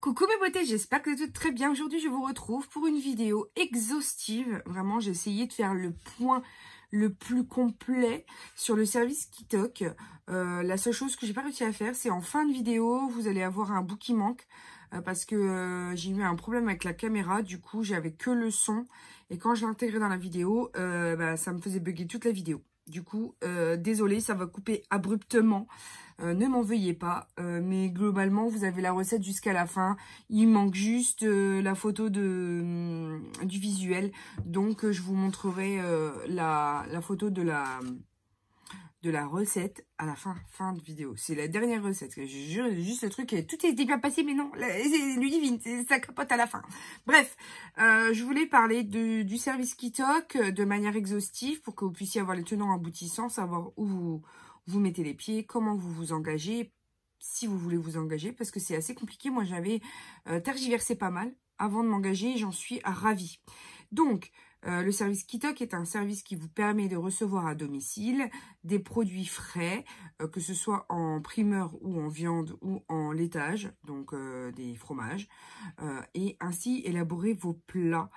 Coucou mes beautés, j'espère que vous êtes très bien. Aujourd'hui, je vous retrouve pour une vidéo exhaustive. Vraiment, j'ai essayé de faire le point le plus complet sur le service Kitok. La seule chose que j'ai pas réussi à faire, c'est en fin de vidéo, vous allez avoir un bout qui manque parce que j'ai eu un problème avec la caméra. Du coup, j'avais que le son et quand je l'ai intégré dans la vidéo, ça me faisait bugger toute la vidéo. Du coup, désolé, ça va couper abruptement. Ne m'en veuillez pas, mais globalement, vous avez la recette jusqu'à la fin. Il manque juste la photo du visuel. Donc, je vous montrerai la photo de la recette à la fin de vidéo. C'est la dernière recette. Je jure, juste le truc, tout est bien passé, mais non, c'est Ludivine, ça capote à la fin. Bref, je voulais parler du service Kitok de manière exhaustive pour que vous puissiez avoir les tenants aboutissants, savoir où vous mettez les pieds, comment vous vous engagez, si vous voulez vous engager, parce que c'est assez compliqué. Moi, j'avais tergiversé pas mal avant de m'engager et j'en suis ravie. Donc, le service Kitok est un service qui vous permet de recevoir à domicile des produits frais, que ce soit en primeur ou en viande ou en laitage, donc des fromages, et ainsi élaborer vos plats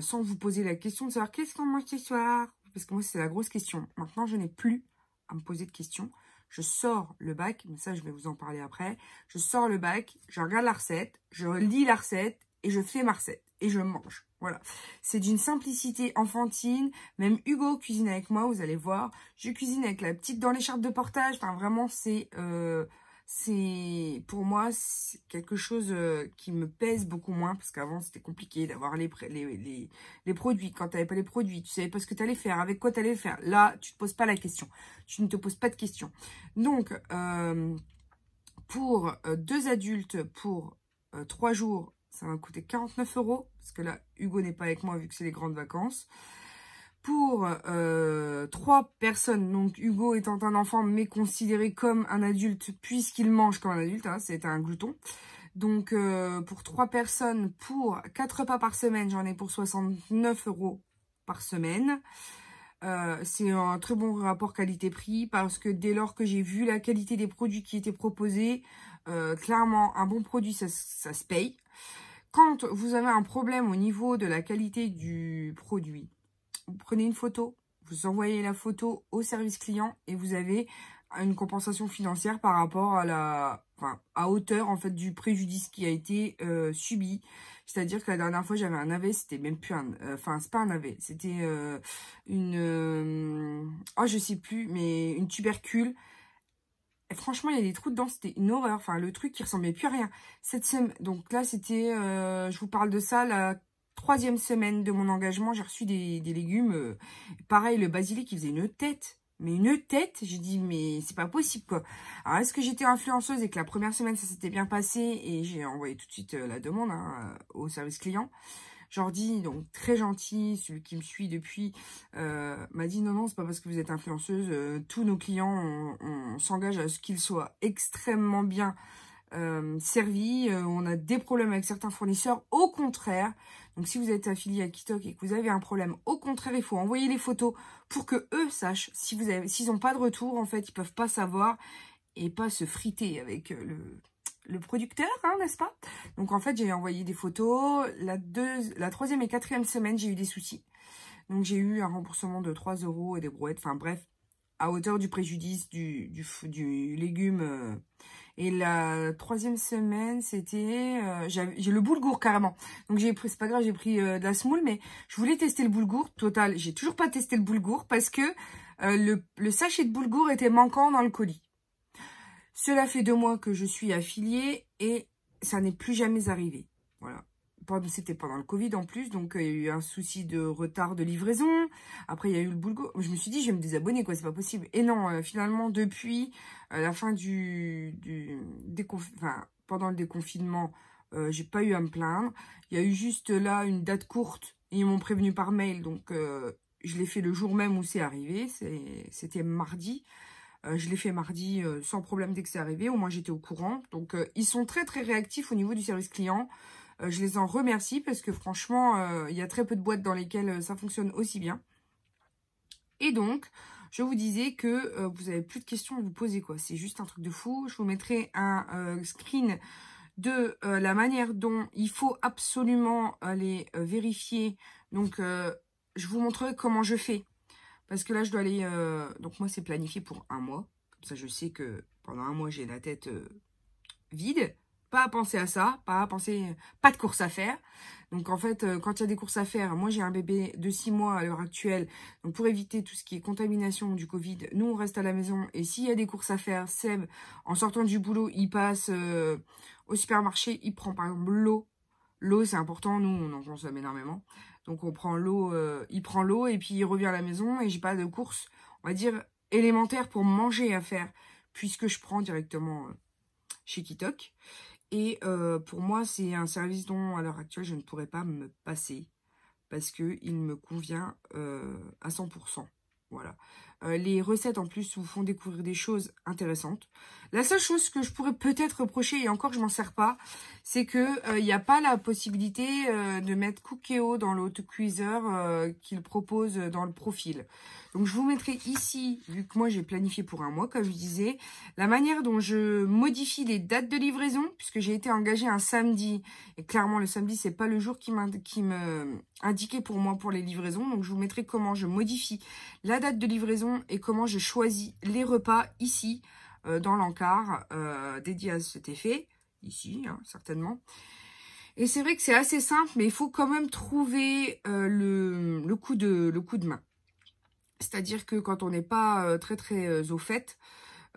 sans vous poser la question de savoir qu'est-ce qu'on mange ce soir, parce que moi c'est la grosse question. Maintenant je n'ai plus à me poser de questions. Je sors le bac, mais ça je vais vous en parler après. Je sors le bac, je regarde la recette, je lis la recette et je fais ma recette et je mange. Voilà, c'est d'une simplicité enfantine. Même Hugo cuisine avec moi, vous allez voir. Je cuisine avec la petite dans l'écharpe de portage. Enfin, vraiment, c'est pour moi, c'est quelque chose qui me pèse beaucoup moins. Parce qu'avant, c'était compliqué d'avoir les produits. Quand tu n'avais pas les produits, tu savais pas ce que tu allais faire, avec quoi tu allais faire. Là, tu te poses pas la question. Tu ne te poses pas de questions. Donc, pour 2 adultes, pour 3 jours, ça va me coûter 49 €, parce que là, Hugo n'est pas avec moi vu que c'est les grandes vacances. Pour 3 personnes, donc Hugo étant un enfant, mais considéré comme un adulte, puisqu'il mange comme un adulte, hein, c'est un glouton. Donc, pour 3 personnes, pour 4 repas par semaine, j'en ai pour 69 € par semaine. C'est un très bon rapport qualité-prix, parce que dès lors que j'ai vu la qualité des produits qui étaient proposés, clairement, un bon produit, ça se paye. Quand vous avez un problème au niveau de la qualité du produit, vous prenez une photo, vous envoyez la photo au service client et vous avez une compensation financière par rapport à hauteur en fait du préjudice qui a été subi. C'est-à-dire que la dernière fois j'avais un navet, c'était même plus c'est pas un navet, c'était je sais plus, mais une tubercule. Et franchement, il y a des trous dedans, c'était une horreur. Enfin, le truc qui ressemblait plus à rien. Donc là, c'était, je vous parle de ça, la 3e semaine de mon engagement. J'ai reçu des légumes. Pareil, le basilic, il faisait une tête. Mais une tête, j'ai dit, mais c'est pas possible, quoi. Alors, est-ce que j'étais influenceuse et que la première semaine, ça s'était bien passé et j'ai envoyé tout de suite la demande au service client. Jordi, donc très gentil, celui qui me suit depuis, m'a dit non, c'est pas parce que vous êtes influenceuse, tous nos clients, on s'engage à ce qu'ils soient extrêmement bien servis. On a des problèmes avec certains fournisseurs, au contraire. Donc si vous êtes affilié à Kitok et que vous avez un problème, au contraire, il faut envoyer les photos pour que eux sachent. S'ils n'ont pas de retour, en fait, ils peuvent pas savoir et pas se friter avec le producteur, hein, n'est-ce pas? Donc, en fait, j'ai envoyé des photos. La 3e et 4e semaine, j'ai eu des soucis. Donc, j'ai eu un remboursement de 3 € et des brouettes. Enfin, bref, à hauteur du préjudice du légume. Et la 3e semaine, c'était... j'ai le boulgour, carrément. Donc, c'est pas grave, j'ai pris de la semoule, mais je voulais tester le boulgour. Total, j'ai toujours pas testé le boulgour parce que le sachet de boulgour était manquant dans le colis. Cela fait 2 mois que je suis affiliée et ça n'est plus jamais arrivé. Voilà. C'était pendant le Covid en plus, donc il y a eu un souci de retard de livraison. Après, il y a eu le boulgour. Je me suis dit, je vais me désabonner, quoi, c'est pas possible. Et non, finalement, depuis la fin pendant le déconfinement, j'ai pas eu à me plaindre. Il y a eu juste là une date courte et ils m'ont prévenu par mail, donc je l'ai fait le jour même où c'est arrivé. C'était mardi. Je l'ai fait mardi sans problème dès que c'est arrivé. Au moins, j'étais au courant. Donc, ils sont très, très réactifs au niveau du service client. Je les en remercie parce que franchement, il y a très peu de boîtes dans lesquelles ça fonctionne aussi bien. Et donc, je vous disais que vous n'avez plus de questions à vous poser, quoi. C'est juste un truc de fou. Je vous mettrai un screen de la manière dont il faut absolument aller vérifier. Donc, je vous montrerai comment je fais. Parce que là, je dois aller... donc, moi, c'est planifié pour un mois. Comme ça, je sais que pendant un mois, j'ai la tête vide. Pas à penser à ça. Pas de course à faire. Donc, en fait, quand il y a des courses à faire, moi, j'ai un bébé de 6 mois à l'heure actuelle. Donc, pour éviter tout ce qui est contamination du Covid, nous, on reste à la maison. Et s'il y a des courses à faire, Seb, en sortant du boulot, il passe au supermarché. Il prend, par exemple, l'eau. L'eau, c'est important. Nous, on en consomme énormément. Donc, on prend l'eau, il prend l'eau et puis il revient à la maison et j'ai pas de course, on va dire, élémentaire pour manger à faire, puisque je prends directement chez Kitok. Et pour moi, c'est un service dont, à l'heure actuelle, je ne pourrais pas me passer parce qu'il me convient à 100%. Voilà. Les recettes, en plus, vous font découvrir des choses intéressantes. La seule chose que je pourrais peut-être reprocher, et encore je m'en sers pas, c'est que il n'y a pas la possibilité de mettre Cookéo dans l'autocuiseur qu'il propose dans le profil. Donc, je vous mettrai ici, vu que moi, j'ai planifié pour un mois, comme je disais, la manière dont je modifie les dates de livraison, puisque j'ai été engagée un samedi. Et clairement, le samedi, c'est pas le jour qui me indiquait pour moi pour les livraisons. Donc, je vous mettrai comment je modifie la date de livraison et comment je choisis les repas ici, dans l'encart, dédié à cet effet. Ici, hein, certainement. Et c'est vrai que c'est assez simple, mais il faut quand même trouver le coup de main. C'est-à-dire que quand on n'est pas très au fait,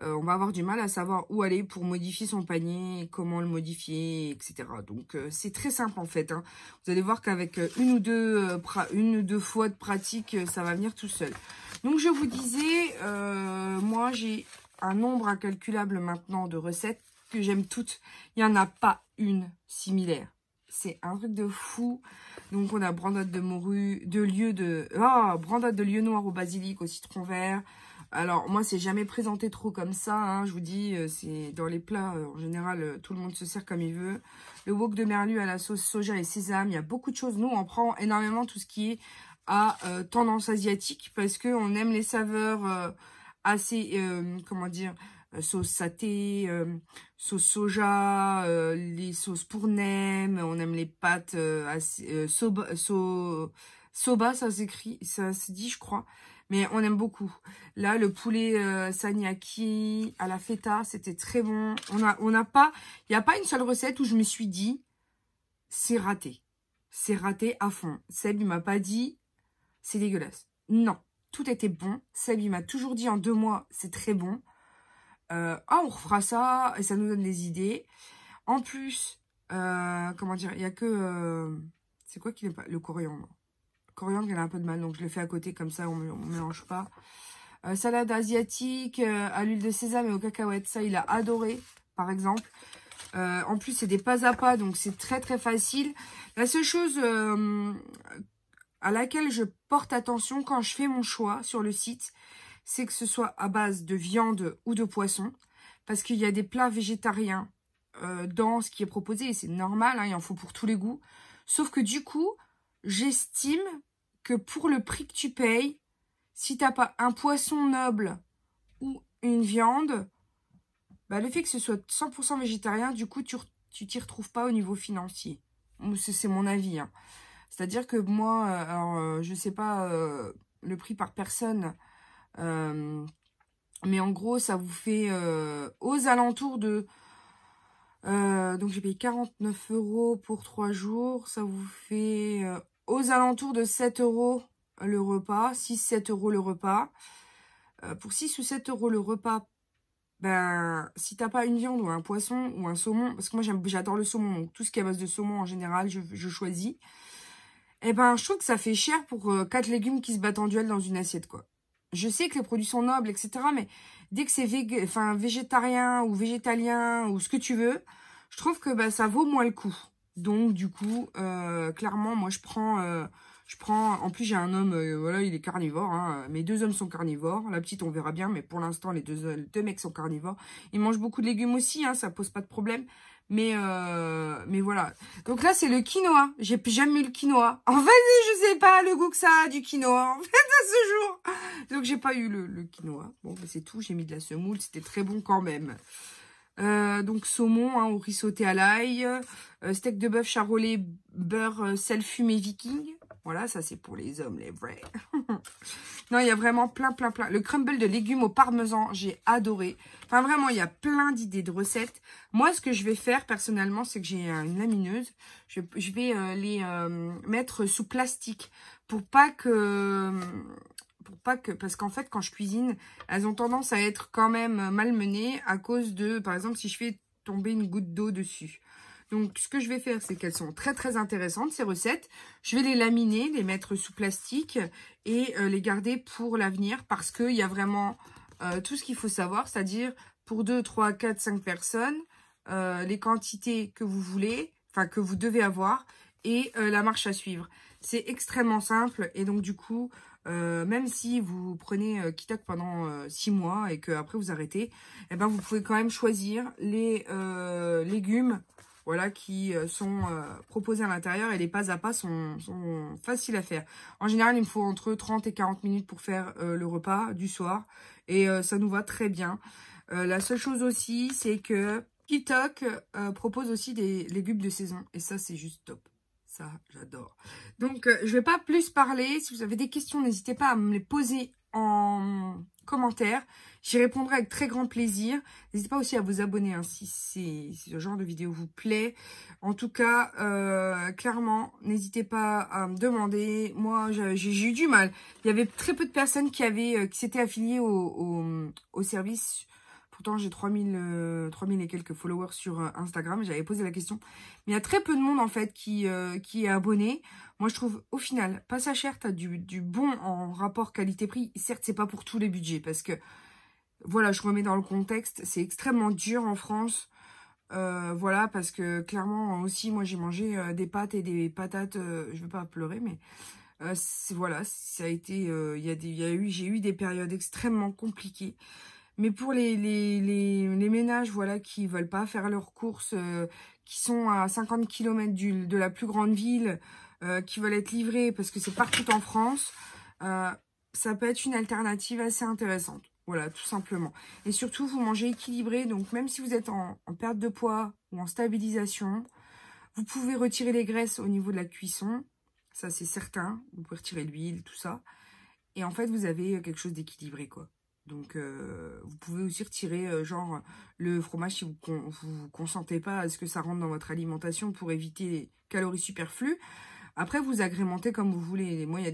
on va avoir du mal à savoir où aller pour modifier son panier, comment le modifier, etc. Donc, c'est très simple en fait. Hein. Vous allez voir qu'avec une ou deux fois de pratique, ça va venir tout seul. Donc, je vous disais, moi, j'ai un nombre incalculable maintenant de recettes que j'aime toutes. Il n'y en a pas une similaire. C'est un truc de fou. Donc, on a brandade de morue, brandade de lieu noir au basilic, au citron vert. Alors, moi, c'est jamais présenté trop comme ça. Hein, je vous dis, c'est dans les plats, en général, tout le monde se sert comme il veut. Le wok de merlu à la sauce soja et sésame. Il y a beaucoup de choses. Nous, on prend énormément tout ce qui est à tendance asiatique parce qu'on aime les saveurs assez, comment dire, sauce saté, sauce soja, les sauces pour nem, on aime les pâtes soba, ça s'écrit, ça se dit, je crois, mais on aime beaucoup. Là, le poulet sanyaki à la feta, c'était très bon. Il n'y a pas une seule recette où je me suis dit, c'est raté. C'est raté à fond. Seb, il m'a pas dit, c'est dégueulasse. Non, tout était bon. Seb, il m'a toujours dit en 2 mois, c'est très bon. On refera ça et ça nous donne des idées. En plus, comment dire, il y a que... c'est quoi qui n'est pas... Le coriandre. Le coriandre, il a un peu de mal, donc je le fais à côté, comme ça, on mélange pas. Salade asiatique à l'huile de sésame et aux cacahuètes. Ça, il a adoré, par exemple. En plus, c'est des pas à pas, donc c'est très, très facile. La seule chose à laquelle je porte attention quand je fais mon choix sur le site, c'est que ce soit à base de viande ou de poisson. Parce qu'il y a des plats végétariens dans ce qui est proposé. Et c'est normal, hein, il en faut pour tous les goûts. Sauf que du coup, j'estime que pour le prix que tu payes, si tu n'as pas un poisson noble ou une viande, bah, le fait que ce soit 100% végétarien, du coup, tu t'y retrouves pas au niveau financier. C'est mon avis. Hein. C'est-à-dire que moi, alors, je sais pas le prix par personne, mais en gros, ça vous fait aux alentours de... donc, j'ai payé 49 € pour 3 jours. Ça vous fait aux alentours de 7 € le repas. 6-7 € le repas. Pour 6 ou 7 € le repas, ben, si t'as pas une viande ou un poisson ou un saumon, parce que moi, j'adore le saumon. Donc, tout ce qui est à base de saumon, en général, je choisis. Eh ben, je trouve que ça fait cher pour 4 légumes qui se battent en duel dans une assiette, quoi. Je sais que les produits sont nobles, etc. Mais dès que c'est végétarien ou végétalien ou ce que tu veux, je trouve que bah, ça vaut moins le coup. Donc, du coup, clairement, moi, je prends... En plus, j'ai un homme, voilà, il est carnivore. Hein, mes 2 hommes sont carnivores. La petite, on verra bien. Mais pour l'instant, les deux mecs sont carnivores. Ils mangent beaucoup de légumes aussi. Hein, ça pose pas de problème. Mais voilà. Donc là, c'est le quinoa. J'ai jamais eu le quinoa. En fait, je sais pas le goût que ça a du quinoa. En fait, à ce jour. Donc, j'ai pas eu le quinoa. Bon, bah, c'est tout. J'ai mis de la semoule. C'était très bon quand même. Donc saumon au riz sauté à l'ail, steak de bœuf charolais, beurre, sel fumé viking. Voilà, ça c'est pour les hommes, les vrais. Non, il y a vraiment plein. Le crumble de légumes au parmesan, j'ai adoré. Enfin, vraiment, il y a plein d'idées de recettes. Moi, ce que je vais faire, personnellement, c'est que j'ai une lamineuse. Je vais les mettre sous plastique pour pas que... Parce qu'en fait, quand je cuisine, elles ont tendance à être quand même malmenées à cause de... Par exemple, si je fais tomber une goutte d'eau dessus. Donc, ce que je vais faire, c'est qu'elles sont très intéressantes, ces recettes. Je vais les laminer, les mettre sous plastique et les garder pour l'avenir parce qu'il y a vraiment tout ce qu'il faut savoir, c'est-à-dire pour 2, 3, 4, 5 personnes, les quantités que vous voulez, enfin que vous devez avoir et la marche à suivre. C'est extrêmement simple et donc du coup, même si vous prenez Kitok pendant 6 mois et qu'après vous arrêtez, eh ben, vous pouvez quand même choisir les légumes voilà, qui sont proposés à l'intérieur et les pas à pas sont faciles à faire. En général, il me faut entre 30 et 40 minutes pour faire le repas du soir et ça nous va très bien. La seule chose aussi, c'est que Kitok propose aussi des légumes de saison et ça, c'est juste top. Ça, j'adore. Donc, je vais pas plus parler. Si vous avez des questions, n'hésitez pas à me les poser en commentaire. J'y répondrai avec très grand plaisir. N'hésitez pas aussi à vous abonner hein, si ce genre de vidéo vous plaît. En tout cas, clairement, n'hésitez pas à me demander. Moi, j'ai eu du mal. Il y avait très peu de personnes qui s'étaient affiliées au service. Pourtant, j'ai 3000 et quelques followers sur Instagram. J'avais posé la question. Mais il y a très peu de monde, en fait, qui est abonné. Moi, je trouve, au final, pas ça cher. Tu as du bon en rapport qualité-prix. Certes, c'est pas pour tous les budgets. Parce que, voilà, je remets dans le contexte. C'est extrêmement dur en France. Voilà, parce que, clairement, aussi, moi, j'ai mangé des pâtes et des patates. Je veux pas pleurer, mais... voilà, ça a été... j'ai eu des périodes extrêmement compliquées. Mais pour les ménages voilà, qui veulent pas faire leurs courses, qui sont à 50 km de la plus grande ville, qui veulent être livrés parce que c'est partout en France, ça peut être une alternative assez intéressante. Voilà, tout simplement. Et surtout, vous mangez équilibré. Donc, même si vous êtes en perte de poids ou en stabilisation, vous pouvez retirer les graisses au niveau de la cuisson. Ça, c'est certain. Vous pouvez retirer l'huile, tout ça. Et en fait, vous avez quelque chose d'équilibré, quoi. Donc, vous pouvez aussi retirer, genre, le fromage si vous ne consentez pas à ce que ça rentre dans votre alimentation pour éviter les calories superflues. Après, vous agrémentez comme vous voulez. Moi, il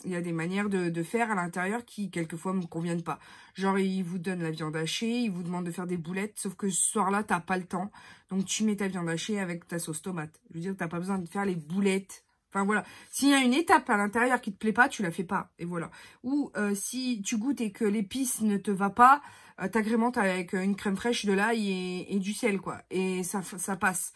y a des manières de faire à l'intérieur qui, quelquefois, ne me conviennent pas. Genre, ils vous donnent la viande hachée, ils vous demandent de faire des boulettes, sauf que ce soir-là, tu n'as pas le temps. Donc, tu mets ta viande hachée avec ta sauce tomate. Je veux dire, tu n'as pas besoin de faire les boulettes. Enfin, voilà. S'il y a une étape à l'intérieur qui te plaît pas, tu la fais pas. Et voilà. Ou si tu goûtes et que l'épice ne te va pas, t'agrémentes avec une crème fraîche, de l'ail et du sel, quoi. Et ça passe.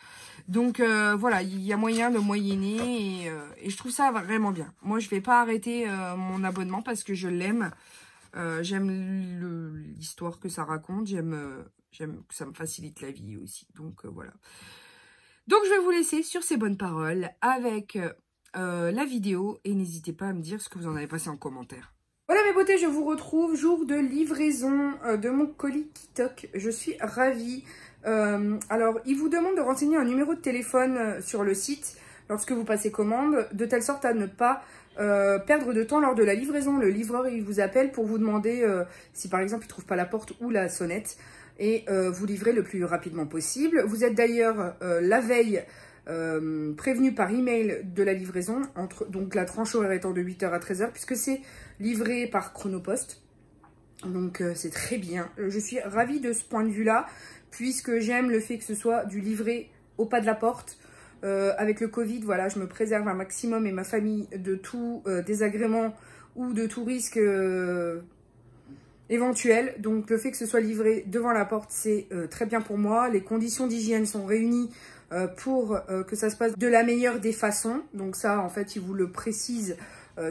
Donc, voilà. Il y a moyen de moyenner et je trouve ça vraiment bien. Moi, je vais pas arrêter mon abonnement parce que je l'aime. J'aime l'histoire que ça raconte. J'aime que ça me facilite la vie aussi. Donc, voilà. Donc, je vais vous laisser sur ces bonnes paroles avec la vidéo. Et n'hésitez pas à me dire ce que vous en avez passé en commentaire. Voilà mes beautés, je vous retrouve. Jour de livraison de mon colis Kitok. Je suis ravie. Alors, il vous demande de renseigner un numéro de téléphone sur le site lorsque vous passez commande, de telle sorte à ne pas perdre de temps lors de la livraison. Le livreur, il vous appelle pour vous demander si par exemple, il ne trouve pas la porte ou la sonnette. Et vous livrez le plus rapidement possible. Vous êtes d'ailleurs la veille prévenu par email de la livraison, donc la tranche horaire étant de 8h à 13h, puisque c'est livré par Chronopost. Donc c'est très bien. Je suis ravie de ce point de vue-là, puisque j'aime le fait que ce soit du livré au pas de la porte. Avec le Covid, voilà, je me préserve un maximum et ma famille de tout désagrément ou de tout risque éventuel. Donc le fait que ce soit livré devant la porte, c'est très bien pour moi. Les conditions d'hygiène sont réunies pour que ça se passe de la meilleure des façons. Donc ça, en fait, il vous le précise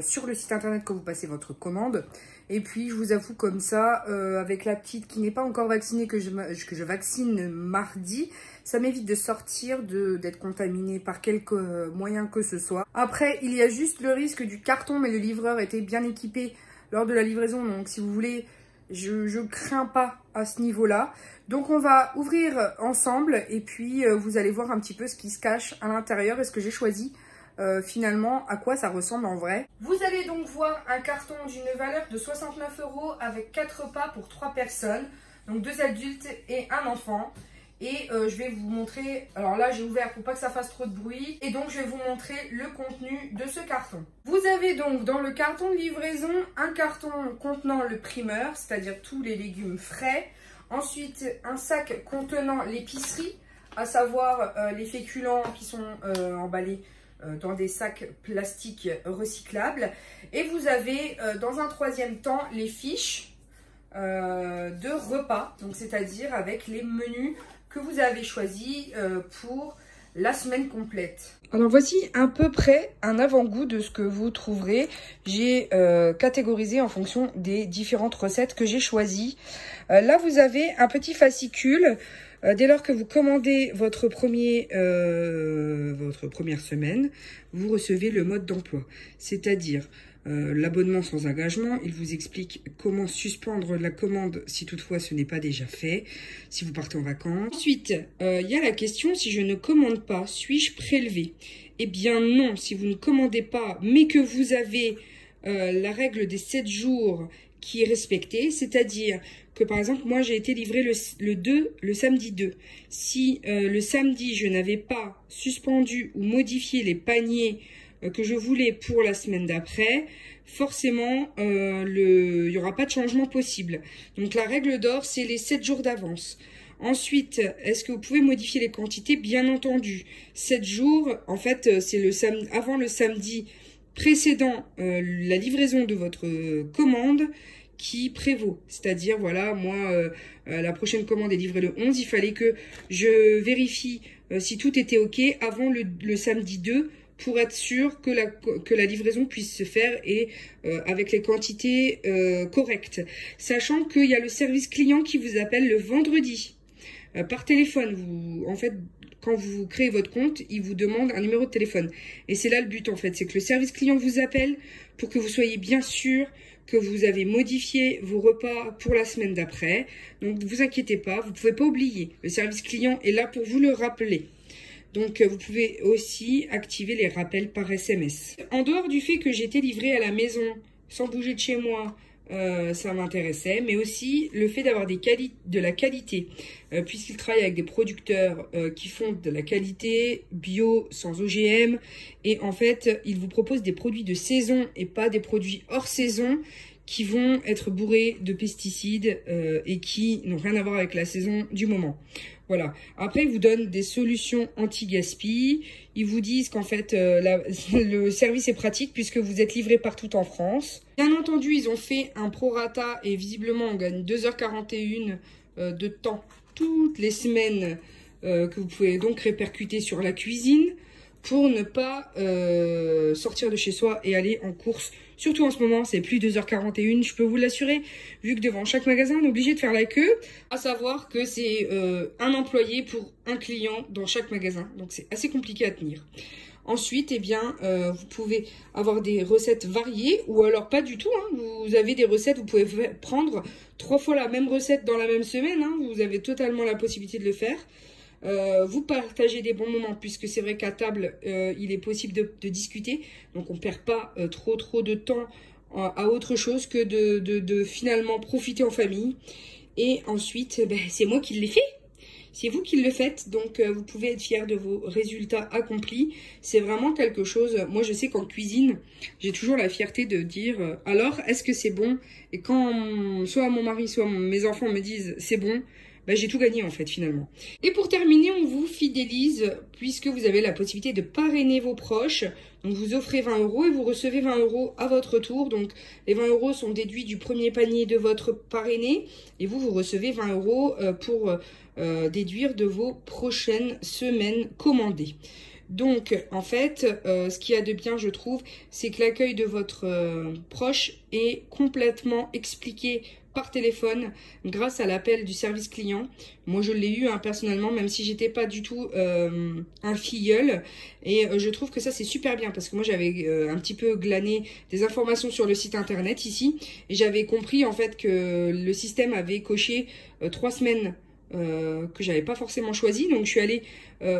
sur le site internet quand vous passez votre commande. Et puis, je vous avoue comme ça, avec la petite qui n'est pas encore vaccinée, que je vaccine mardi, ça m'évite de sortir, d'être contaminée par quelque moyen que ce soit. Après, il y a juste le risque du carton, mais le livreur était bien équipé lors de la livraison. Donc, si vous voulez, je crains pas à ce niveau-là. Donc on va ouvrir ensemble et puis vous allez voir un petit peu ce qui se cache à l'intérieur et ce que j'ai choisi finalement, à quoi ça ressemble en vrai. Vous allez donc voir un carton d'une valeur de 69 € avec 4 repas pour 3 personnes, donc 2 adultes et un enfant. Et je vais vous montrer, alors là j'ai ouvert pour pas que ça fasse trop de bruit, et donc je vais vous montrer le contenu de ce carton. Vous avez donc dans le carton de livraison un carton contenant le primeur, c'est-à-dire tous les légumes frais. Ensuite un sac contenant l'épicerie, à savoir les féculents qui sont emballés dans des sacs plastiques recyclables. Et vous avez dans un troisième temps les fiches de repas, donc c'est-à-dire avec les menus que vous avez choisi pour la semaine complète. Alors voici à peu près un avant-goût de ce que vous trouverez. J'ai catégorisé en fonction des différentes recettes que j'ai choisies. Là vous avez un petit fascicule. Dès lors que vous commandez votre première semaine, vous recevez le mode d'emploi, c'est-à-dire l'abonnement sans engagement. Il vous explique comment suspendre la commande si toutefois ce n'est pas déjà fait, si vous partez en vacances. Ensuite, il y a la question, si je ne commande pas, suis-je prélevé? Eh bien non, si vous ne commandez pas, mais que vous avez la règle des 7 jours qui est respectée, c'est-à-dire que par exemple, moi j'ai été livré le samedi 2. Si le samedi, je n'avais pas suspendu ou modifié les paniers que je voulais pour la semaine d'après, forcément, il n'y aura pas de changement possible. Donc la règle d'or, c'est les 7 jours d'avance. Ensuite, est-ce que vous pouvez modifier les quantités? Bien entendu. 7 jours, en fait, c'est avant le samedi précédant la livraison de votre commande qui prévaut. C'est-à-dire, voilà, moi, la prochaine commande est livrée le 11. Il fallait que je vérifie si tout était OK avant le samedi 2 pour être sûr que la livraison puisse se faire et avec les quantités correctes. Sachant qu'il y a le service client qui vous appelle le vendredi par téléphone. En fait, quand vous créez votre compte, il vous demande un numéro de téléphone. Et c'est là le but en fait, c'est que le service client vous appelle pour que vous soyez bien sûr que vous avez modifié vos repas pour la semaine d'après. Donc ne vous inquiétez pas, vous ne pouvez pas oublier. Le service client est là pour vous le rappeler. Donc vous pouvez aussi activer les rappels par SMS. En dehors du fait que j'étais livrée à la maison sans bouger de chez moi, ça m'intéressait, mais aussi le fait d'avoir de la qualité, puisqu'ils travaillent avec des producteurs qui font de la qualité bio, sans OGM, et en fait, ils vous proposent des produits de saison et pas des produits hors saison qui vont être bourrés de pesticides et qui n'ont rien à voir avec la saison du moment. Voilà. Après, ils vous donnent des solutions anti-gaspi. Ils vous disent qu'en fait, le service est pratique puisque vous êtes livré partout en France. Bien entendu, ils ont fait un prorata et visiblement, on gagne 2h41 de temps toutes les semaines que vous pouvez donc répercuter sur la cuisine pour ne pas sortir de chez soi et aller en course. Surtout en ce moment, c'est plus 2h41, je peux vous l'assurer, vu que devant chaque magasin, on est obligé de faire la queue. À savoir que c'est un employé pour un client dans chaque magasin, donc c'est assez compliqué à tenir. Ensuite, eh bien, vous pouvez avoir des recettes variées ou alors pas du tout. Hein. Vous avez des recettes, vous pouvez prendre 3 fois la même recette dans la même semaine. Hein. Vous avez totalement la possibilité de le faire. Vous partagez des bons moments puisque c'est vrai qu'à table, il est possible de discuter. Donc, on ne perd pas trop de temps à autre chose que de finalement profiter en famille. Et ensuite, ben, c'est moi qui l'ai fait. C'est vous qui le faites, donc vous pouvez être fiers de vos résultats accomplis. C'est vraiment quelque chose, moi je sais qu'en cuisine, j'ai toujours la fierté de dire alors, est-ce que c'est bon? Et quand soit mon mari, soit mes enfants me disent c'est bon, ben, j'ai tout gagné en fait finalement. Et pour terminer, on vous fidélise puisque vous avez la possibilité de parrainer vos proches. Donc vous offrez 20 € et vous recevez 20 € à votre tour. Donc les 20 € sont déduits du premier panier de votre parrainé et vous recevez 20 € pour déduire de vos prochaines semaines commandées. Donc en fait, ce qu'il y a de bien je trouve, c'est que l'accueil de votre proche est complètement expliqué par téléphone grâce à l'appel du service client. Moi je l'ai eu personnellement, même si j'étais pas du tout un filleul, et je trouve que ça c'est super bien parce que moi j'avais un petit peu glané des informations sur le site internet ici et j'avais compris en fait que le système avait coché 3 semaines que j'avais pas forcément choisi. Donc je suis allée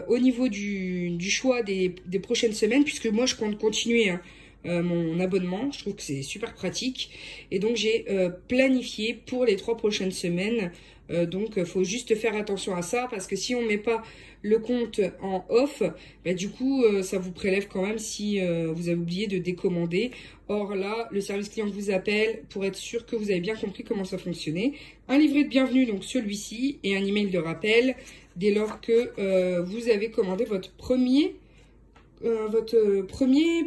au niveau du choix des prochaines semaines, puisque moi je compte continuer mon abonnement. Je trouve que c'est super pratique. Et donc j'ai planifié pour les 3 prochaines semaines. Donc il faut juste faire attention à ça, parce que si on met pas le compte en off, bah, du coup ça vous prélève quand même si vous avez oublié de décommander. Or là, le service client vous appelle pour être sûr que vous avez bien compris comment ça fonctionnait. Un livret de bienvenue, donc celui-ci, et un email de rappel dès lors que vous avez commandé votre premier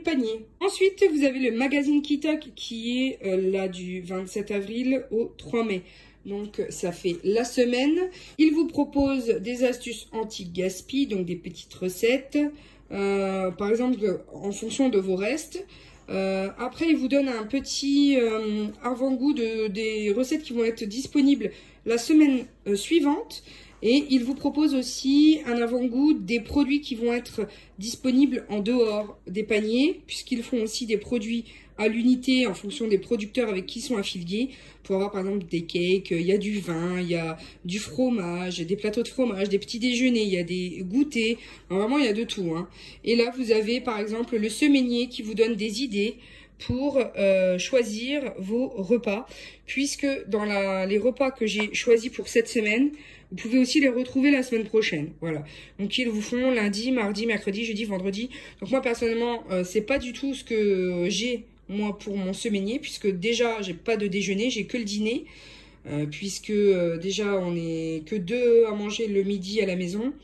panier. Ensuite, vous avez le magazine Kitok qui est là du 27 avril au 3 mai. Donc, ça fait la semaine. Il vous propose des astuces anti-gaspi, donc des petites recettes, par exemple, en fonction de vos restes. Après, il vous donne un petit avant-goût des recettes qui vont être disponibles la semaine suivante. Et il vous propose aussi un avant-goût des produits qui vont être disponibles en dehors des paniers, puisqu'ils font aussi des produits à l'unité en fonction des producteurs avec qui ils sont affiliés, pour avoir par exemple des cakes, il y a du vin, il y a du fromage, des plateaux de fromage, des petits déjeuners, il y a des goûters, enfin, vraiment il y a de tout, hein. Et là vous avez par exemple le semainier qui vous donne des idées pour choisir vos repas, puisque dans les repas que j'ai choisis pour cette semaine, vous pouvez aussi les retrouver la semaine prochaine. Voilà. Donc ils vous font lundi, mardi, mercredi, jeudi, vendredi. Donc moi personnellement, c'est pas du tout ce que j'ai moi pour mon semainier, puisque déjà j'ai pas de déjeuner, j'ai que le dîner, puisque déjà on est que 2 à manger le midi à la maison.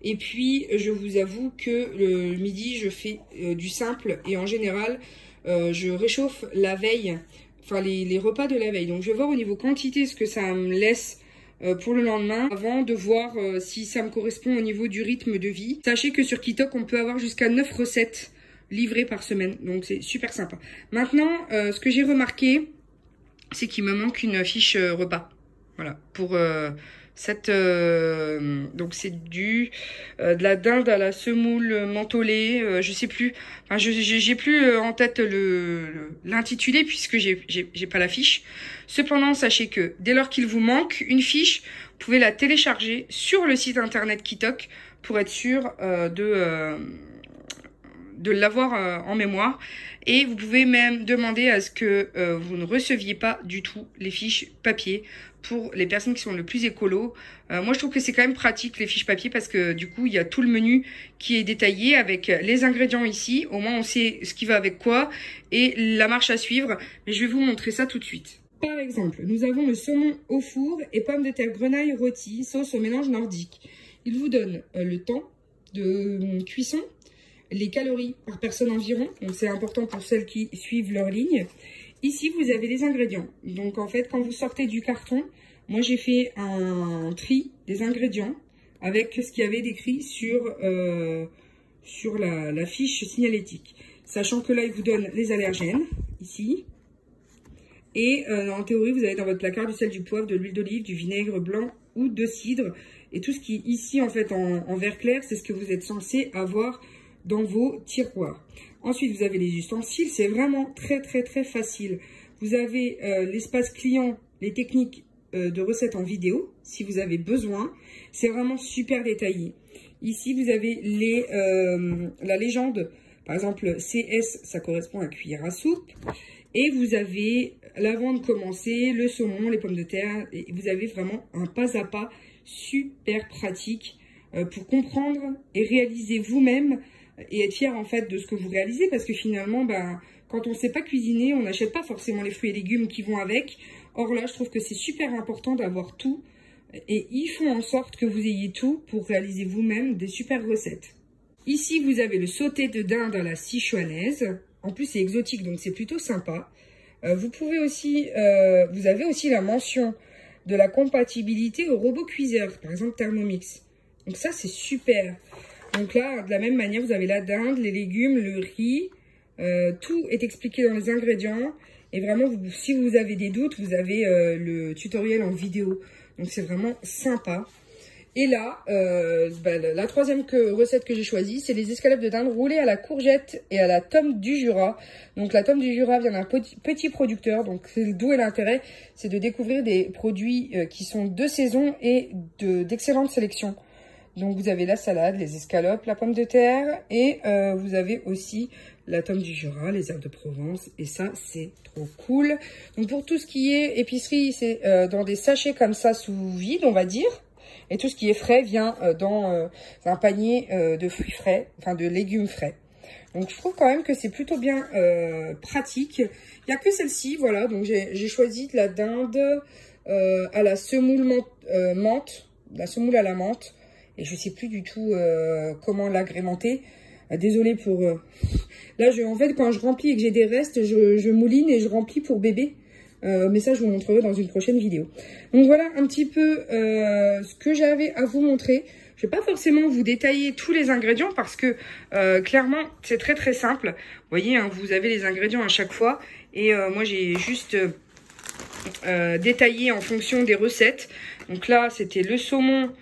Et puis je vous avoue que le midi je fais du simple, et en général je réchauffe la veille, enfin les repas de la veille. Donc je vais voir au niveau quantité ce que ça me laisse pour le lendemain, avant de voir si ça me correspond au niveau du rythme de vie. Sachez que sur Kitok, on peut avoir jusqu'à 9 recettes livrées par semaine, donc c'est super sympa. Maintenant, ce que j'ai remarqué, c'est qu'il me manque une fiche repas. Voilà, pour cette... donc c'est de la dinde à la semoule mentholée, je sais plus, enfin j'ai plus en tête l'intitulé, puisque j'ai pas la fiche. Cependant, sachez que dès lors qu'il vous manque une fiche, vous pouvez la télécharger sur le site internet Kitok pour être sûr de l'avoir en mémoire. Et vous pouvez même demander à ce que vous ne receviez pas du tout les fiches papier pour les personnes qui sont le plus écolo. Moi, je trouve que c'est quand même pratique les fiches papier, parce que du coup, il y a tout le menu qui est détaillé avec les ingrédients ici. Au moins, on sait ce qui va avec quoi et la marche à suivre. Mais je vais vous montrer ça tout de suite. Par exemple, nous avons le saumon au four et pommes de terre grenaille rôties, sauce au mélange nordique. Il vous donne le temps de cuisson, les calories par personne environ, donc c'est important pour celles qui suivent leur ligne. Ici, vous avez les ingrédients. Donc en fait, quand vous sortez du carton, moi j'ai fait un tri des ingrédients avec ce qu'il y avait décrit sur la fiche signalétique. Sachant que là, il vous donne les allergènes, ici. Et en théorie, vous avez dans votre placard du sel, du poivre, de l'huile d'olive, du vinaigre blanc ou de cidre. Et tout ce qui est ici, en fait, en vert clair, c'est ce que vous êtes censé avoir dans vos tiroirs. Ensuite, vous avez les ustensiles. C'est vraiment très, très, très facile. Vous avez l'espace client, les techniques de recettes en vidéo, si vous avez besoin. C'est vraiment super détaillé. Ici, vous avez la légende. Par exemple, CS, ça correspond à cuillère à soupe. Et vous avez, avant de commencer, le saumon, les pommes de terre. Et vous avez vraiment un pas à pas super pratique pour comprendre et réaliser vous-même et être fier en fait de ce que vous réalisez. Parce que finalement, quand on ne sait pas cuisiner, on n'achète pas forcément les fruits et légumes qui vont avec. Or là, je trouve que c'est super important d'avoir tout. Et ils font en sorte que vous ayez tout pour réaliser vous-même des super recettes. Ici, vous avez le sauté de dinde à la sichuanaise. En plus, c'est exotique, donc c'est plutôt sympa. Vous pouvez aussi, vous avez aussi la mention de la compatibilité au robot cuiseur, par exemple Thermomix. Donc ça, c'est super. Donc là, de la même manière, vous avez la dinde, les légumes, le riz. Tout est expliqué dans les ingrédients. Et vraiment, si vous avez des doutes, vous avez le tutoriel en vidéo. Donc c'est vraiment sympa. Et là, la troisième recette que j'ai choisie, c'est les escalopes de dinde roulées à la courgette et à la tome du Jura. Donc la tome du Jura vient d'un petit producteur, donc d'où est l'intérêt, c'est de découvrir des produits qui sont de saison et d'excellente sélection. Donc vous avez la salade, les escalopes, la pomme de terre et vous avez aussi la tome du Jura, les herbes de Provence et ça c'est trop cool. Donc pour tout ce qui est épicerie, c'est dans des sachets comme ça sous vide on va dire. Et tout ce qui est frais vient dans un panier de fruits frais, enfin de légumes frais. Donc je trouve quand même que c'est plutôt bien pratique. Il n'y a que celle-ci, voilà. Donc j'ai choisi de la dinde à la semoule menthe, la semoule à la menthe. Et je ne sais plus du tout comment l'agrémenter. Désolée pour... Là, en fait, quand je remplis et que j'ai des restes, je mouline et je remplis pour bébé. Mais ça, je vous montrerai dans une prochaine vidéo. Donc voilà un petit peu ce que j'avais à vous montrer. Je ne vais pas forcément vous détailler tous les ingrédients parce que clairement, c'est très très simple. Vous voyez, hein, vous avez les ingrédients à chaque fois. Et moi, j'ai juste détaillé en fonction des recettes. Donc là, c'était le saumon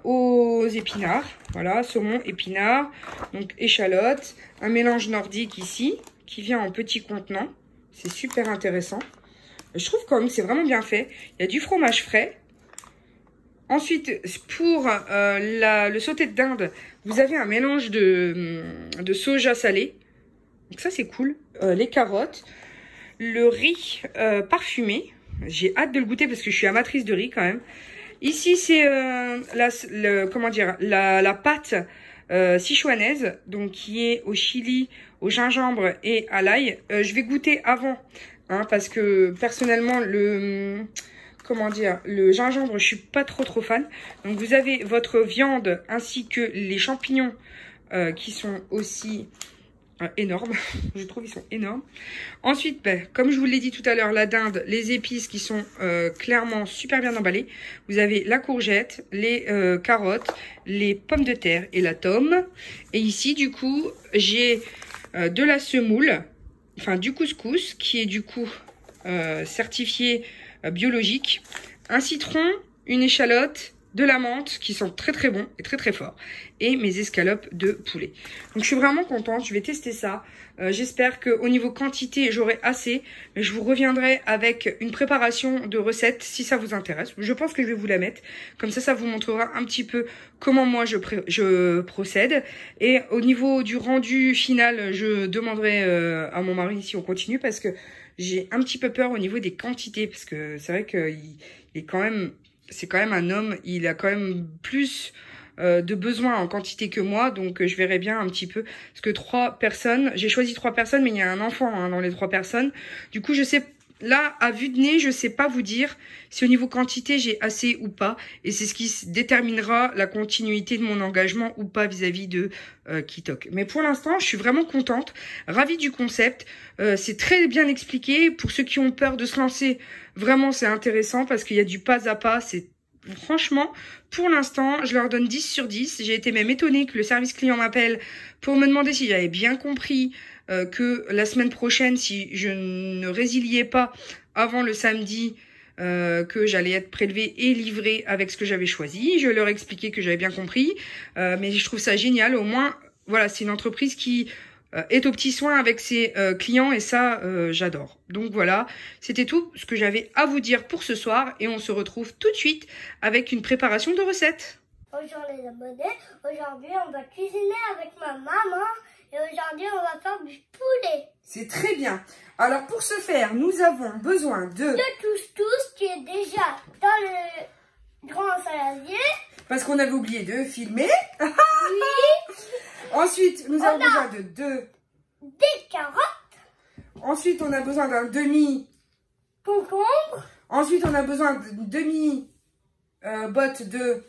aux épinards. Voilà, saumon, épinards, donc échalotes. Un mélange nordique ici qui vient en petit contenant. C'est super intéressant. Je trouve quand même que c'est vraiment bien fait. Il y a du fromage frais. Ensuite, pour le sauté de dinde, vous avez un mélange de soja salé. Donc ça, c'est cool. Les carottes. Le riz parfumé. J'ai hâte de le goûter parce que je suis amatrice de riz quand même. Ici, c'est la pâte sichuanaise, donc qui est au chili, au gingembre et à l'ail. Je vais goûter avant, hein, parce que personnellement, le gingembre, je suis pas trop fan. Donc vous avez votre viande ainsi que les champignons qui sont aussi énormes. Je trouve ils sont énormes. Ensuite, comme je vous l'ai dit tout à l'heure, la dinde, les épices qui sont clairement super bien emballées. Vous avez la courgette, les carottes, les pommes de terre et la tome. Et ici, du coup, j'ai de la semoule, enfin du couscous, qui est du coup certifié biologique, un citron, une échalote, de la menthe qui sont très très bons et très très forts et mes escalopes de poulet. Donc je suis vraiment contente, je vais tester ça. J'espère qu'au niveau quantité j'aurai assez, mais je vous reviendrai avec une préparation de recette si ça vous intéresse. Je pense que je vais vous la mettre, comme ça vous montrera un petit peu comment moi je procède. Et au niveau du rendu final, je demanderai à mon mari si on continue parce que j'ai un petit peu peur au niveau des quantités parce que c'est vrai qu'il est quand même... C'est quand même un homme, il a quand même plus de besoins en quantité que moi. Donc, je verrai bien un petit peu. Parce que 3 personnes, j'ai choisi 3 personnes, mais il y a un enfant hein, dans les 3 personnes. Du coup, je sais, là, à vue de nez, je sais pas vous dire si au niveau quantité, j'ai assez ou pas. Et c'est ce qui déterminera la continuité de mon engagement ou pas vis-à-vis de Kitok. Mais pour l'instant, je suis vraiment contente, ravie du concept. C'est très bien expliqué. Pour ceux qui ont peur de se lancer, vraiment, c'est intéressant parce qu'il y a du pas à pas. C'est franchement, pour l'instant, je leur donne 10 sur 10. J'ai été même étonnée que le service client m'appelle pour me demander si j'avais bien compris que la semaine prochaine, si je ne résiliais pas avant le samedi, que j'allais être prélevée et livrée avec ce que j'avais choisi. Je leur ai expliqué que j'avais bien compris, mais je trouve ça génial. Au moins, voilà, c'est une entreprise qui est aux petits soins avec ses clients et ça, j'adore. Donc voilà, c'était tout ce que j'avais à vous dire pour ce soir et on se retrouve tout de suite avec une préparation de recette. Bonjour les abonnés, aujourd'hui on va cuisiner avec ma maman et aujourd'hui on va faire du poulet. C'est très bien. Alors pour ce faire, nous avons besoin de tous qui est déjà dans le grand saladier. Parce qu'on avait oublié de filmer. Oui. Ensuite, nous avons besoin de des carottes. Ensuite, on a besoin d'un demi concombre. Ensuite, on a besoin d'une demi botte de...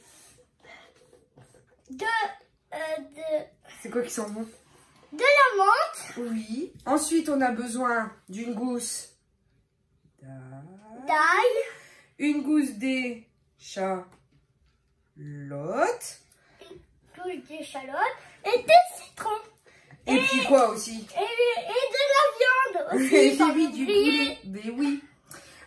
C'est quoi qui sent bon? De la menthe. Oui. Ensuite, on a besoin d'une gousse d'ail. Une gousse d'échalote. Une gousse d'échalote. Et des citrons. Et puis quoi aussi? Et de la viande aussi. Et oui, du poulet. Mais oui.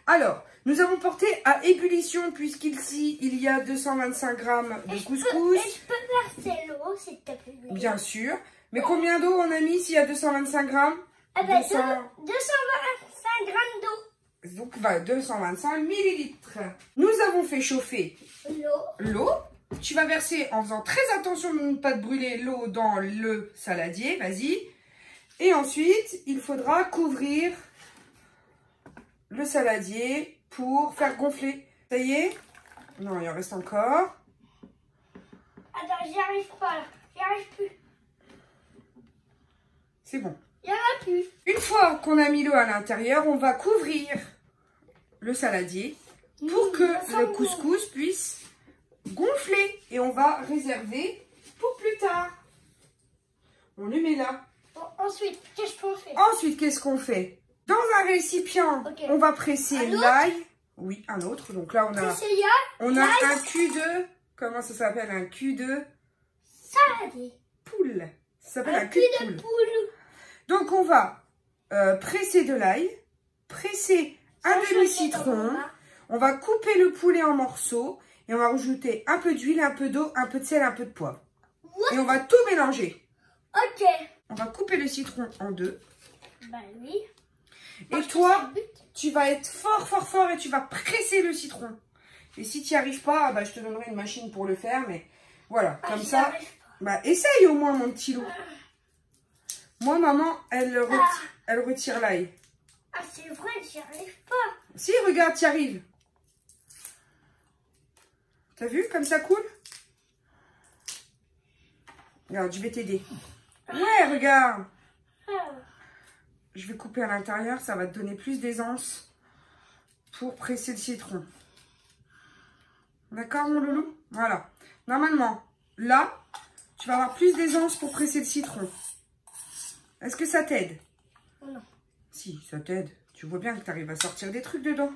Alors, Nous avons porté à ébullition, puisqu'ici, il y a 225 grammes de couscous. Et je peux verser l'eau, s'il te plaît. Bien sûr. Mais combien d'eau on a mis s'il y a 225 grammes? Eh ben, 200... 225 grammes d'eau. Donc, 225 millilitres. Nous avons fait chauffer l'eau. Tu vas verser, en faisant très attention de ne pas te brûler l'eau dans le saladier. Vas-y. Et ensuite, il faudra couvrir le saladier pour faire gonfler. Ça y est? Non, il en reste encore. Attends, j'y arrive pas là. J'y arrive plus. C'est bon. Il n'y en a plus. Une fois qu'on a mis l'eau à l'intérieur, on va couvrir le saladier pour que le couscous puisse gonfler. Et on va réserver pour plus tard. On le met là. Bon, ensuite, qu'est-ce qu'on fait? Ensuite, qu'est-ce qu'on fait? Dans un récipient, on va presser l'ail. Oui, un autre. Donc là, on a un cul de... Comment ça s'appelle? Un cul de... Saladier. Poule. Ça s'appelle un cul de poule. Donc, on va presser de l'ail, presser un demi-citron. On va couper le poulet en morceaux et on va rajouter un peu d'huile, un peu d'eau, un peu de sel, un peu de poivre. Et on va tout mélanger. Ok. On va couper le citron en deux. Bah oui. Et toi, tu vas être fort et tu vas presser le citron. Et si tu n'y arrives pas, bah, je te donnerai une machine pour le faire. Mais voilà, comme ça. Bah, essaye au moins, mon petit loup. Moi, maman, elle retire l'ail. Ah, c'est vrai, j'y arrive pas. Si, regarde, tu y arrives. T'as vu comme ça coule? Regarde, je vais t'aider. Ouais, regarde. Je vais couper à l'intérieur, ça va te donner plus d'aisance pour presser le citron. D'accord, mon loulou? Voilà. Normalement, là, tu vas avoir plus d'aisance pour presser le citron. Est-ce que ça t'aide? Non. Si, ça t'aide. Tu vois bien que tu arrives à sortir des trucs dedans.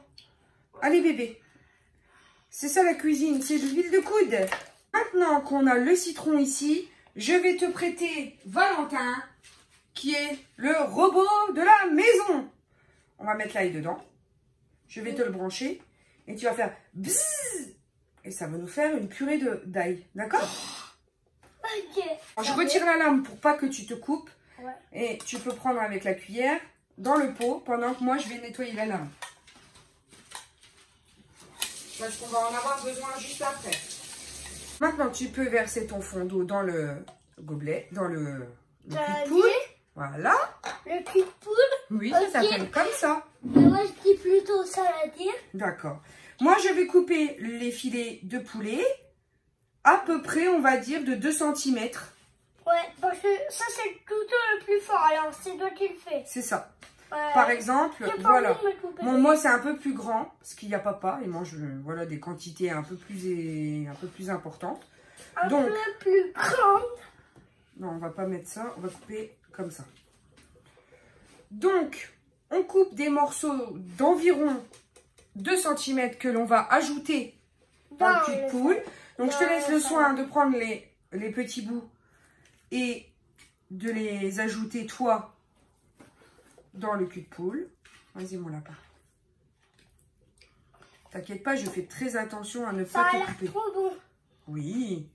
Allez, bébé. C'est ça la cuisine, c'est de l'huile de coude. Maintenant qu'on a le citron ici, je vais te prêter Valentin, qui est le robot de la maison. On va mettre l'ail dedans. Je vais te le brancher. Et tu vas faire bzzz. Et ça va nous faire une purée d'ail. D'accord? Ok. Je retire la lame pour pas que tu te coupes. Ouais. Et tu peux prendre avec la cuillère dans le pot pendant que moi je vais nettoyer la lame. Parce qu'on va en avoir besoin juste après. Maintenant, tu peux verser ton fond d'eau dans le gobelet, dans le cul de poule. Voilà. Le cul de poule? Oui, ça s'appelle comme ça. Moi, je dis plutôt saladier. D'accord. Moi, je vais couper les filets de poulet à peu près, on va dire, de 2 cm. Ouais, parce que ça, c'est le couteau le plus fort. Alors, c'est toi qui le fais. C'est ça. Par exemple, voilà. Moi, c'est un peu plus grand, parce qu'il y a papa. Il mange voilà, des quantités un peu plus importantes. Un peu plus grande. Non, on va pas mettre ça. On va couper comme ça. Donc, on coupe des morceaux d'environ 2 cm que l'on va ajouter dans le cul de poule. Donc, je te laisse le soin de prendre les petits bouts et de les ajouter, toi, dans le cul de poule. Vas-y, mon lapin. T'inquiète pas, je fais très attention à ne pas te couper. Ça a l'air trop bon. Oui.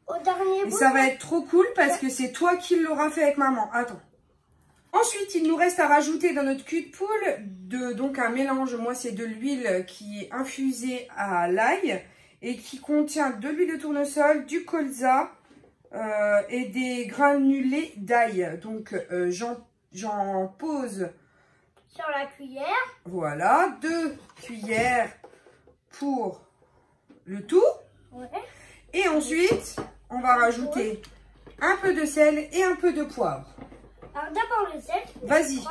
Au dernier bout. Et ça va être trop cool parce que c'est toi qui l'auras fait avec maman. Attends. Ensuite, il nous reste à rajouter dans notre cul de poule donc un mélange. Moi, c'est de l'huile qui est infusée à l'ail et qui contient de l'huile de tournesol, du colza et des granulés d'ail. Donc, j'en pose sur la cuillère. Voilà, 2 cuillères pour le tout. Ouais. Et ensuite, on va rajouter un peu de sel et un peu de poivre. Alors d'abord le sel. Vas-y.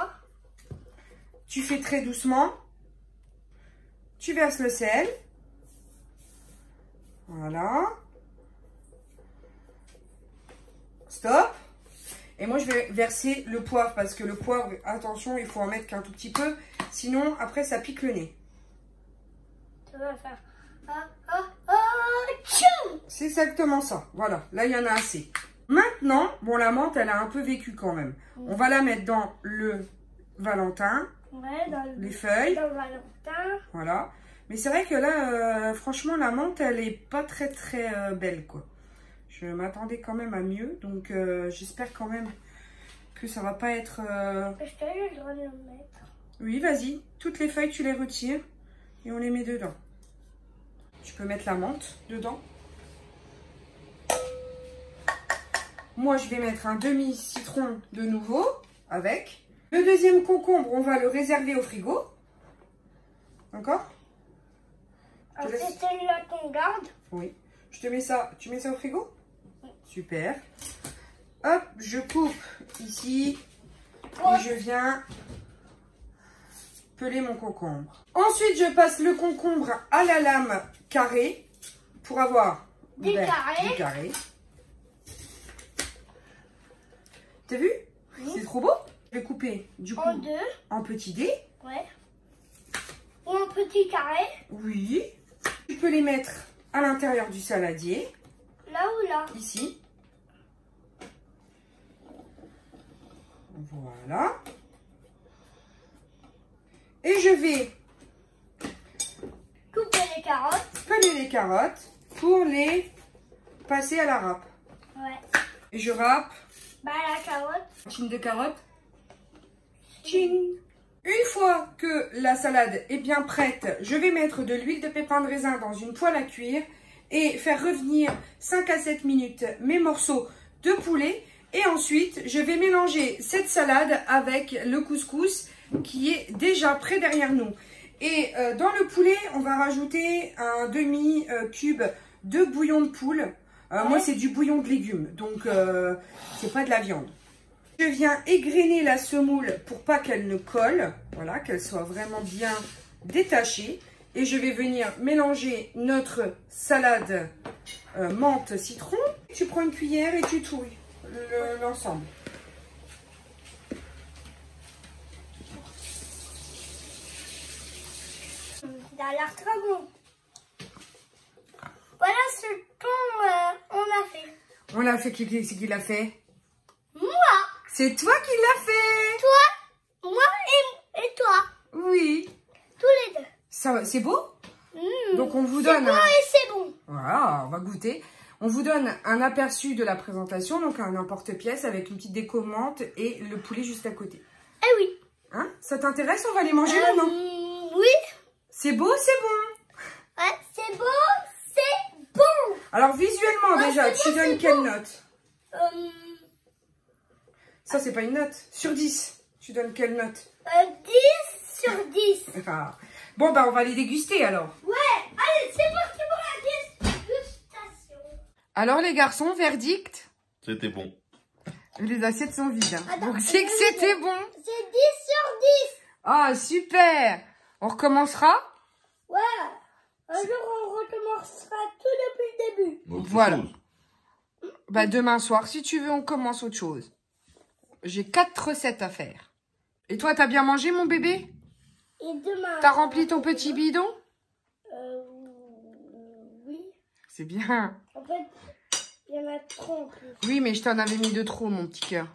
Tu fais très doucement. Tu verses le sel. Voilà. Stop. Et moi, je vais verser le poivre parce que le poivre, attention, il faut en mettre qu'un tout petit peu. Sinon, après, ça pique le nez. Ça va faire... C'est exactement ça. Voilà, là, il y en a assez. Maintenant, bon, la menthe, elle a un peu vécu quand même. On va la mettre dans le Valentin. Ouais, dans les feuilles. Dans le Valentin. Voilà. Mais c'est vrai que là, franchement, la menthe, elle est pas très belle, quoi. Je m'attendais quand même à mieux. Donc, j'espère quand même que ça va pas être... Est-ce que j'ai le droit de le mettre? Oui, vas-y. Toutes les feuilles, tu les retires et on les met dedans. Tu peux mettre la menthe dedans. Moi, je vais mettre un demi-citron de nouveau avec. Le deuxième concombre, on va le réserver au frigo. D'accord? C'est celle-là qu'on garde? Oui. Je te mets ça. Tu mets ça au frigo? Oui. Super. Hop, je coupe ici. Et je viens peler mon concombre. Ensuite, je passe le concombre à la lame carrée pour avoir des carrés. T'as vu? Oui. C'est trop beau. Je vais couper du coup en deux. En petits dés. Ouais. Ou en petits carrés. Oui. Tu peux les mettre à l'intérieur du saladier. Là ou là? Ici. Voilà. Et je vais couper les carottes. Peler les carottes pour les passer à la râpe. Ouais. Et je râpe. Bah la carotte. Chine de carotte. Chine. Une fois que la salade est bien prête, je vais mettre de l'huile de pépin de raisin dans une poêle à cuire et faire revenir 5 à 7 minutes mes morceaux de poulet. Et ensuite, je vais mélanger cette salade avec le couscous qui est déjà prêt derrière nous. Et dans le poulet, on va rajouter un demi-cube de bouillon de poule. Moi, c'est du bouillon de légumes, donc c'est pas de la viande. Je viens égrener la semoule pour pas qu'elle ne colle, voilà, qu'elle soit vraiment bien détachée. Et je vais venir mélanger notre salade menthe citron. Tu prends une cuillère et tu touilles l'ensemble. Ça a l'air très bon. Voilà ce qu'on a fait. On l'a fait, c'est qui l'a fait? Moi. C'est toi qui l'as fait. Toi, moi et toi. Oui. Tous les deux. Ça, c'est beau. Donc on vous donne... C'est bon et c'est bon. Voilà, on va goûter. On vous donne un aperçu de la présentation, donc un emporte-pièce avec une petite déco menthe et le poulet juste à côté. Eh oui. Hein? Ça t'intéresse? On va les manger maintenant. Oui. C'est beau, c'est bon. Ouais, c'est beau, c'est bon. Alors visuellement déjà, tu donnes quelle note? Ça, c'est pas une note. Sur 10, tu donnes quelle note? 10 sur 10. Ah. Bon, bah on va les déguster alors. Ouais, allez, c'est parti pour la dégustation. Alors les garçons, verdict? C'était bon. Les assiettes sont vides. Hein. Attends, donc c'est que c'était bon. C'est 10 sur 10. Ah, super. On recommencera? Ouais. Un jour, on recommencera tout depuis le début. Voilà. Bah demain soir, si tu veux, on commence autre chose. J'ai 4 recettes à faire. Et toi, t'as bien mangé, mon bébé? Et demain... T'as rempli ton petit bidon? Oui. C'est bien. En fait, il y en a trop en plus. Oui, mais je t'en avais mis de trop, mon petit cœur.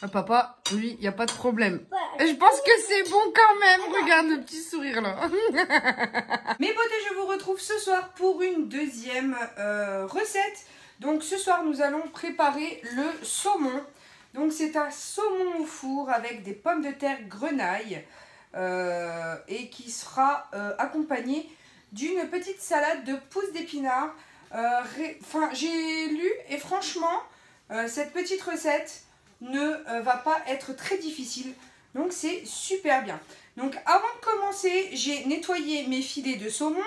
Ah, papa, lui, il n'y a pas de problème. Ouais. Et je pense que c'est bon quand même. Regarde le petit sourire là. Mes beautés, je vous retrouve ce soir pour une deuxième recette. Donc ce soir, nous allons préparer le saumon. Donc c'est un saumon au four avec des pommes de terre grenaille et qui sera accompagné d'une petite salade de pousses d'épinards. J'ai lu et franchement, cette petite recette ne va pas être très difficile. Donc c'est super bien. Donc avant de commencer, j'ai nettoyé mes filets de saumon.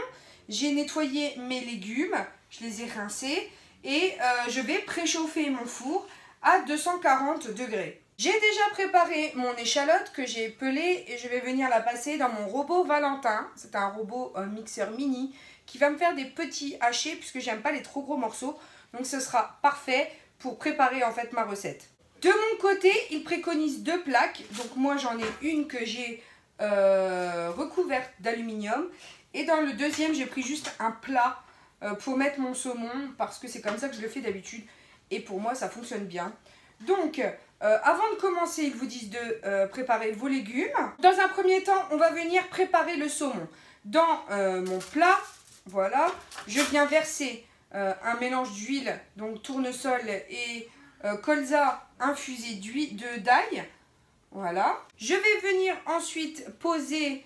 J'ai nettoyé mes légumes. Je les ai rincés. Et je vais préchauffer mon four à 240 degrés. J'ai déjà préparé mon échalote que j'ai pelée et je vais venir la passer dans mon robot Valentin. C'est un robot mixeur mini qui va me faire des petits hachés puisque j'aime pas les trop gros morceaux. Donc ce sera parfait pour préparer en fait ma recette. De mon côté, il préconise 2 plaques. Donc moi j'en ai une que j'ai recouverte d'aluminium. Et dans le deuxième, j'ai pris juste un plat pour mettre mon saumon parce que c'est comme ça que je le fais d'habitude. Et pour moi, ça fonctionne bien. Donc, avant de commencer, ils vous disent de préparer vos légumes. Dans un premier temps, on va venir préparer le saumon. dans mon plat. Voilà, je viens verser un mélange d'huile, donc tournesol et colza infusé d'ail. Voilà. Je vais venir ensuite poser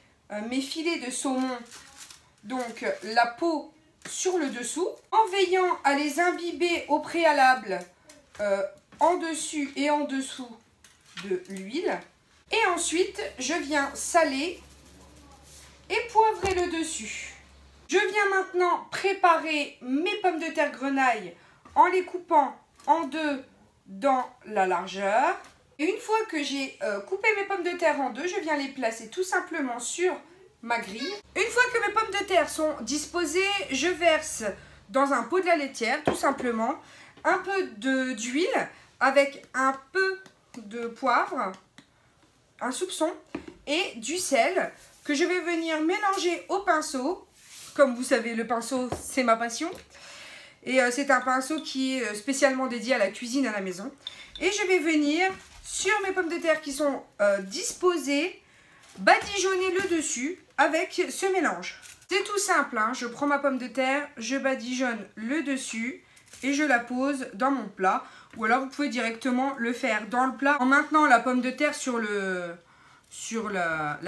mes filets de saumon, donc la peau sur le dessous, en veillant à les imbiber au préalable en dessus et en dessous de l'huile. Et ensuite, je viens saler et poivrer le dessus. Je viens maintenant préparer mes pommes de terre grenaille en les coupant en deux dans la largeur. Et une fois que j'ai coupé mes pommes de terre en deux, je viens les placer tout simplement sur ma grille. Une fois que mes pommes de terre sont disposées, je verse dans un pot de la laitière tout simplement un peu d'huile avec un peu de poivre, un soupçon et du sel que je vais venir mélanger au pinceau. Comme vous savez, le pinceau, c'est ma passion. Et c'est un pinceau qui est spécialement dédié à la cuisine à la maison. Et je vais venir sur mes pommes de terre qui sont disposées, badigeonner le dessus avec ce mélange. C'est tout simple, hein. Je prends ma pomme de terre, je badigeonne le dessus et je la pose dans mon plat. Ou alors vous pouvez directement le faire dans le plat en maintenant la pomme de terre sur la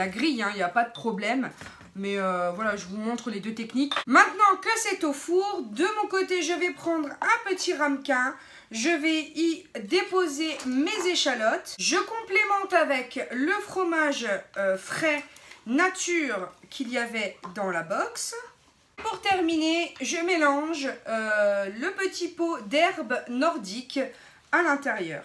grille, hein. Il n'y a pas de problème. Mais voilà, je vous montre les deux techniques. Maintenant que c'est au four, de mon côté, je vais prendre un petit ramequin. Je vais y déposer mes échalotes. Je complémente avec le fromage frais nature qu'il y avait dans la box. Pour terminer, je mélange le petit pot d'herbes nordiques à l'intérieur.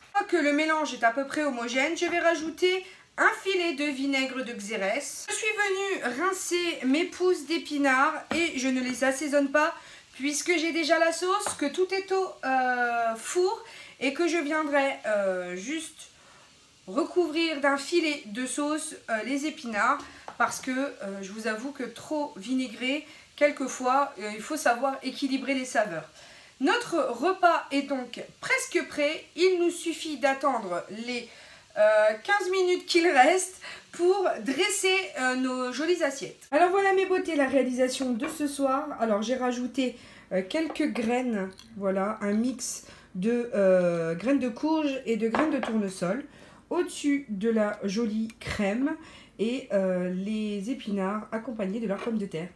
Une fois que le mélange est à peu près homogène, je vais rajouter un filet de vinaigre de Xérès. Je suis venue rincer mes pousses d'épinards et je ne les assaisonne pas puisque j'ai déjà la sauce, que tout est au four et que je viendrai juste recouvrir d'un filet de sauce les épinards parce que je vous avoue que trop vinaigré, quelquefois il faut savoir équilibrer les saveurs. Notre repas est donc presque prêt, il nous suffit d'attendre les 15 minutes qu'il reste pour dresser nos jolies assiettes. Alors voilà mes beautés, la réalisation de ce soir. Alors j'ai rajouté quelques graines, voilà, un mix de graines de courge et de graines de tournesol au-dessus de la jolie crème et les épinards accompagnés de leurs pommes de terre.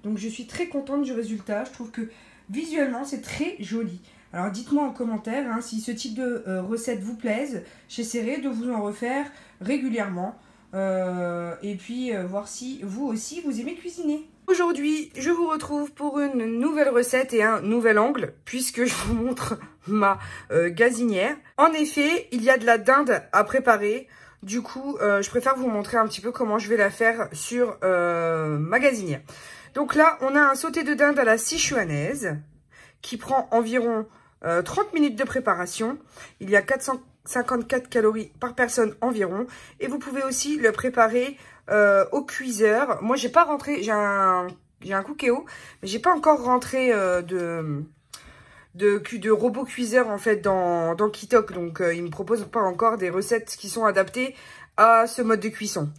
Donc je suis très contente du résultat, je trouve que visuellement c'est très joli. Alors dites-moi en commentaire hein, si ce type de recette vous plaise. J'essaierai de vous en refaire régulièrement et puis voir si vous aussi vous aimez cuisiner. Aujourd'hui, je vous retrouve pour une nouvelle recette et un nouvel angle puisque je vous montre ma gazinière. En effet, il y a de la dinde à préparer. Du coup, je préfère vous montrer un petit peu comment je vais la faire sur ma gazinière. Donc là, on a un sauté de dinde à la sichuanaise qui prend environ 30 minutes de préparation. Il y a 454 calories par personne environ. Et vous pouvez aussi le préparer au cuiseur. Moi, j'ai pas rentré, j'ai un Cookéo, mais j'ai pas encore rentré de robot cuiseur en fait dans Kitok. Donc, il me propose pas encore des recettes qui sont adaptées à ce mode de cuisson.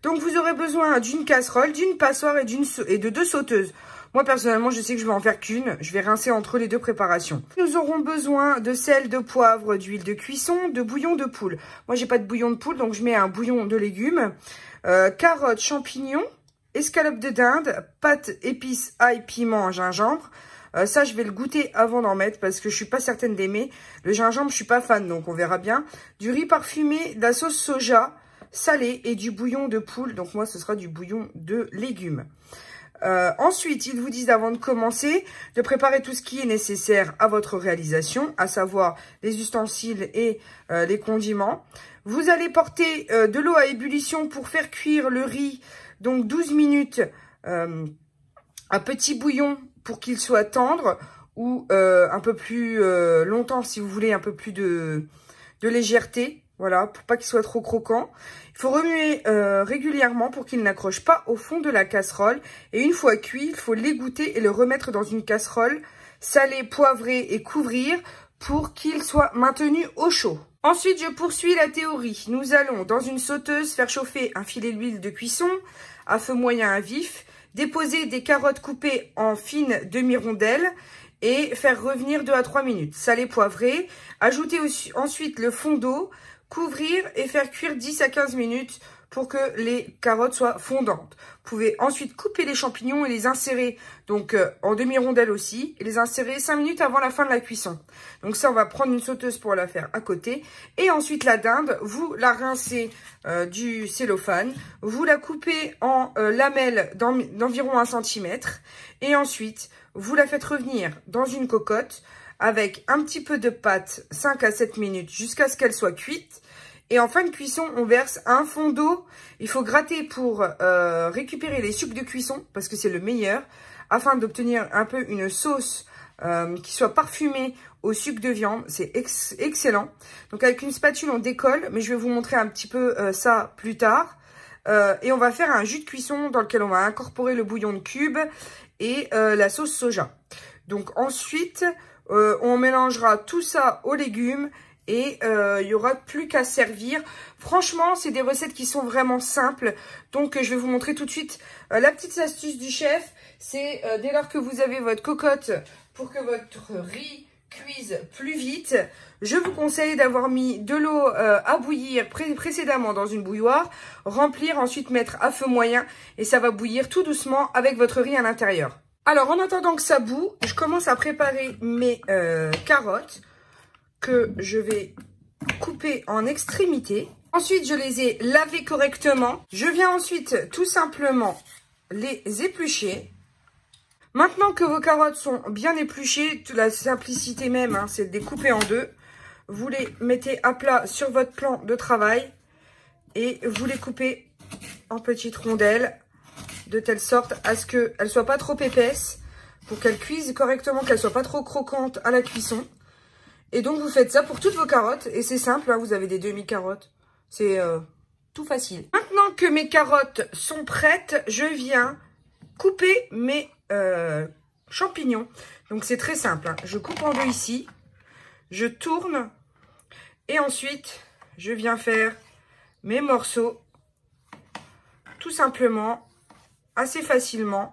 Donc, vous aurez besoin d'une casserole, d'une passoire et de 2 sauteuses. Moi, personnellement, je sais que je vais en faire qu'une. Je vais rincer entre les 2 préparations. Nous aurons besoin de sel, de poivre, d'huile de cuisson, de bouillon de poule. Moi, j'ai pas de bouillon de poule, donc je mets un bouillon de légumes. Carottes, champignons, escalope de dinde, pâte, épices, ail, piment, gingembre. Ça, je vais le goûter avant d'en mettre parce que je suis pas certaine d'aimer. Le gingembre, je suis pas fan, donc on verra bien. Du riz parfumé, de la sauce soja salée et du bouillon de poule. Donc moi, ce sera du bouillon de légumes. Ensuite, ils vous disent avant de commencer de préparer tout ce qui est nécessaire à votre réalisation, à savoir les ustensiles et les condiments. Vous allez porter de l'eau à ébullition pour faire cuire le riz, donc 12 minutes à petit bouillon pour qu'il soit tendre ou un peu plus longtemps si vous voulez un peu plus de légèreté. Voilà, pour pas qu'il soit trop croquant. Il faut remuer régulièrement pour qu'il n'accroche pas au fond de la casserole. Et une fois cuit, il faut l'égoutter et le remettre dans une casserole salée, poivrée et couvrir pour qu'il soit maintenu au chaud. Ensuite, je poursuis la théorie. Nous allons dans une sauteuse faire chauffer un filet d'huile de cuisson à feu moyen à vif. Déposer des carottes coupées en fines demi-rondelles et faire revenir 2 à 3 minutes. Saler, poivrer. Ajouter ensuite le fond d'eau, couvrir et faire cuire 10 à 15 minutes pour que les carottes soient fondantes. Vous pouvez ensuite couper les champignons et les insérer donc en demi-rondelles aussi et les insérer 5 minutes avant la fin de la cuisson. Donc ça, on va prendre une sauteuse pour la faire à côté. Et ensuite, la dinde, vous la rincez du cellophane, vous la coupez en lamelles d'environ 1 cm et ensuite, vous la faites revenir dans une cocotte avec un petit peu de pâte 5 à 7 minutes jusqu'à ce qu'elle soit cuite. Et en fin de cuisson, on verse un fond d'eau. Il faut gratter pour récupérer les sucs de cuisson, parce que c'est le meilleur, afin d'obtenir un peu une sauce qui soit parfumée au sucre de viande. C'est excellent. Donc avec une spatule, on décolle, mais je vais vous montrer un petit peu ça plus tard. Et on va faire un jus de cuisson dans lequel on va incorporer le bouillon de cube et la sauce soja. Donc ensuite, on mélangera tout ça aux légumes. Et il n'y aura plus qu'à servir. Franchement, c'est des recettes qui sont vraiment simples. Donc, je vais vous montrer tout de suite la petite astuce du chef. C'est dès lors que vous avez votre cocotte pour que votre riz cuise plus vite, je vous conseille d'avoir mis de l'eau à bouillir précédemment dans une bouilloire. Remplir, ensuite mettre à feu moyen. Et ça va bouillir tout doucement avec votre riz à l'intérieur. Alors, en attendant que ça bout, je commence à préparer mes carottes que je vais couper en extrémité. Ensuite, je les ai lavées correctement. Je viens ensuite tout simplement les éplucher. Maintenant que vos carottes sont bien épluchées, la simplicité même, hein, c'est de les couper en deux. Vous les mettez à plat sur votre plan de travail et vous les coupez en petites rondelles de telle sorte à ce qu'elles ne soient pas trop épaisses pour qu'elles cuisent correctement, qu'elles ne soient pas trop croquantes à la cuisson. Et donc, vous faites ça pour toutes vos carottes. Et c'est simple, hein, vous avez des demi-carottes. C'est tout facile. Maintenant que mes carottes sont prêtes, je viens couper mes champignons. Donc, c'est très simple. Hein. Je coupe en deux ici. Je tourne. Et ensuite, je viens faire mes morceaux. Tout simplement, assez facilement.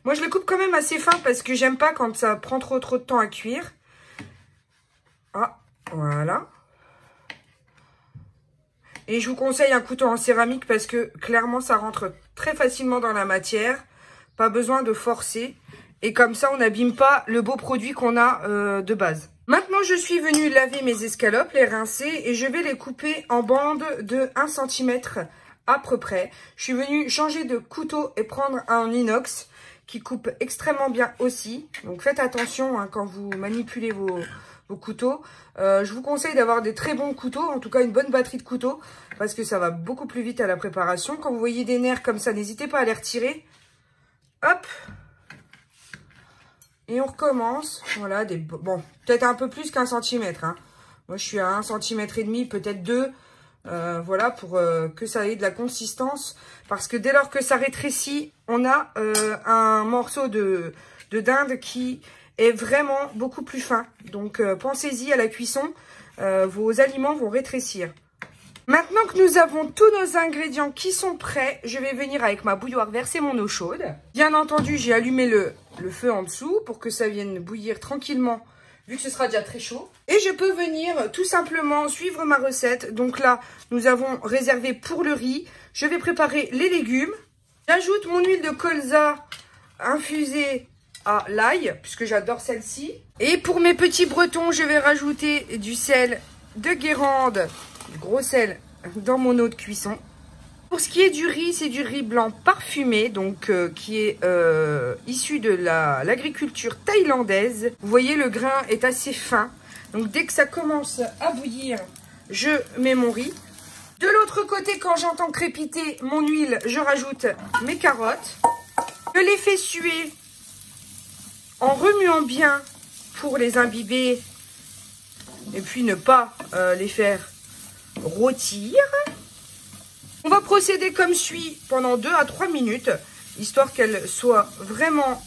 Moi, je les coupe quand même assez fin parce que j'aime pas quand ça prend trop de temps à cuire. Ah, voilà. Et je vous conseille un couteau en céramique parce que clairement, ça rentre très facilement dans la matière. Pas besoin de forcer. Et comme ça, on n'abîme pas le beau produit qu'on a de base. Maintenant, je suis venue laver mes escalopes, les rincer et je vais les couper en bandes de 1 cm à peu près. Je suis venue changer de couteau et prendre un inox qui coupe extrêmement bien aussi. Donc faites attention hein, quand vous manipulez vos couteaux. Je vous conseille d'avoir des très bons couteaux, en tout cas une bonne batterie de couteaux, parce que ça va beaucoup plus vite à la préparation. Quand vous voyez des nerfs comme ça, n'hésitez pas à les retirer. Hop. Et on recommence. Voilà, bon, peut-être un peu plus qu'1 cm. Hein. Moi, je suis à 1,5 cm, peut-être 2 voilà, pour que ça ait de la consistance. Parce que dès lors que ça rétrécit, on a un morceau de dinde qui est vraiment beaucoup plus fin. Donc, pensez-y à la cuisson. Vos aliments vont rétrécir. Maintenant que nous avons tous nos ingrédients qui sont prêts, je vais venir avec ma bouilloire verser mon eau chaude. Bien entendu, j'ai allumé le feu en dessous pour que ça vienne bouillir tranquillement, vu que ce sera déjà très chaud. Et je peux venir tout simplement suivre ma recette. Donc là, nous avons réservé pour le riz. Je vais préparer les légumes. J'ajoute mon huile de colza infusée à l'ail, puisque j'adore celle-ci. Et pour mes petits bretons, je vais rajouter du sel de Guérande, du gros sel, dans mon eau de cuisson. Pour ce qui est du riz, c'est du riz blanc parfumé, donc qui est issu de l'agriculture thaïlandaise. Vous voyez, le grain est assez fin. Donc dès que ça commence à bouillir, je mets mon riz. De l'autre côté, quand j'entends crépiter mon huile, je rajoute mes carottes. Je les fais suer en remuant bien pour les imbiber et puis ne pas les faire rôtir. On va procéder comme suit pendant 2 à 3 minutes, histoire qu'elle soit vraiment,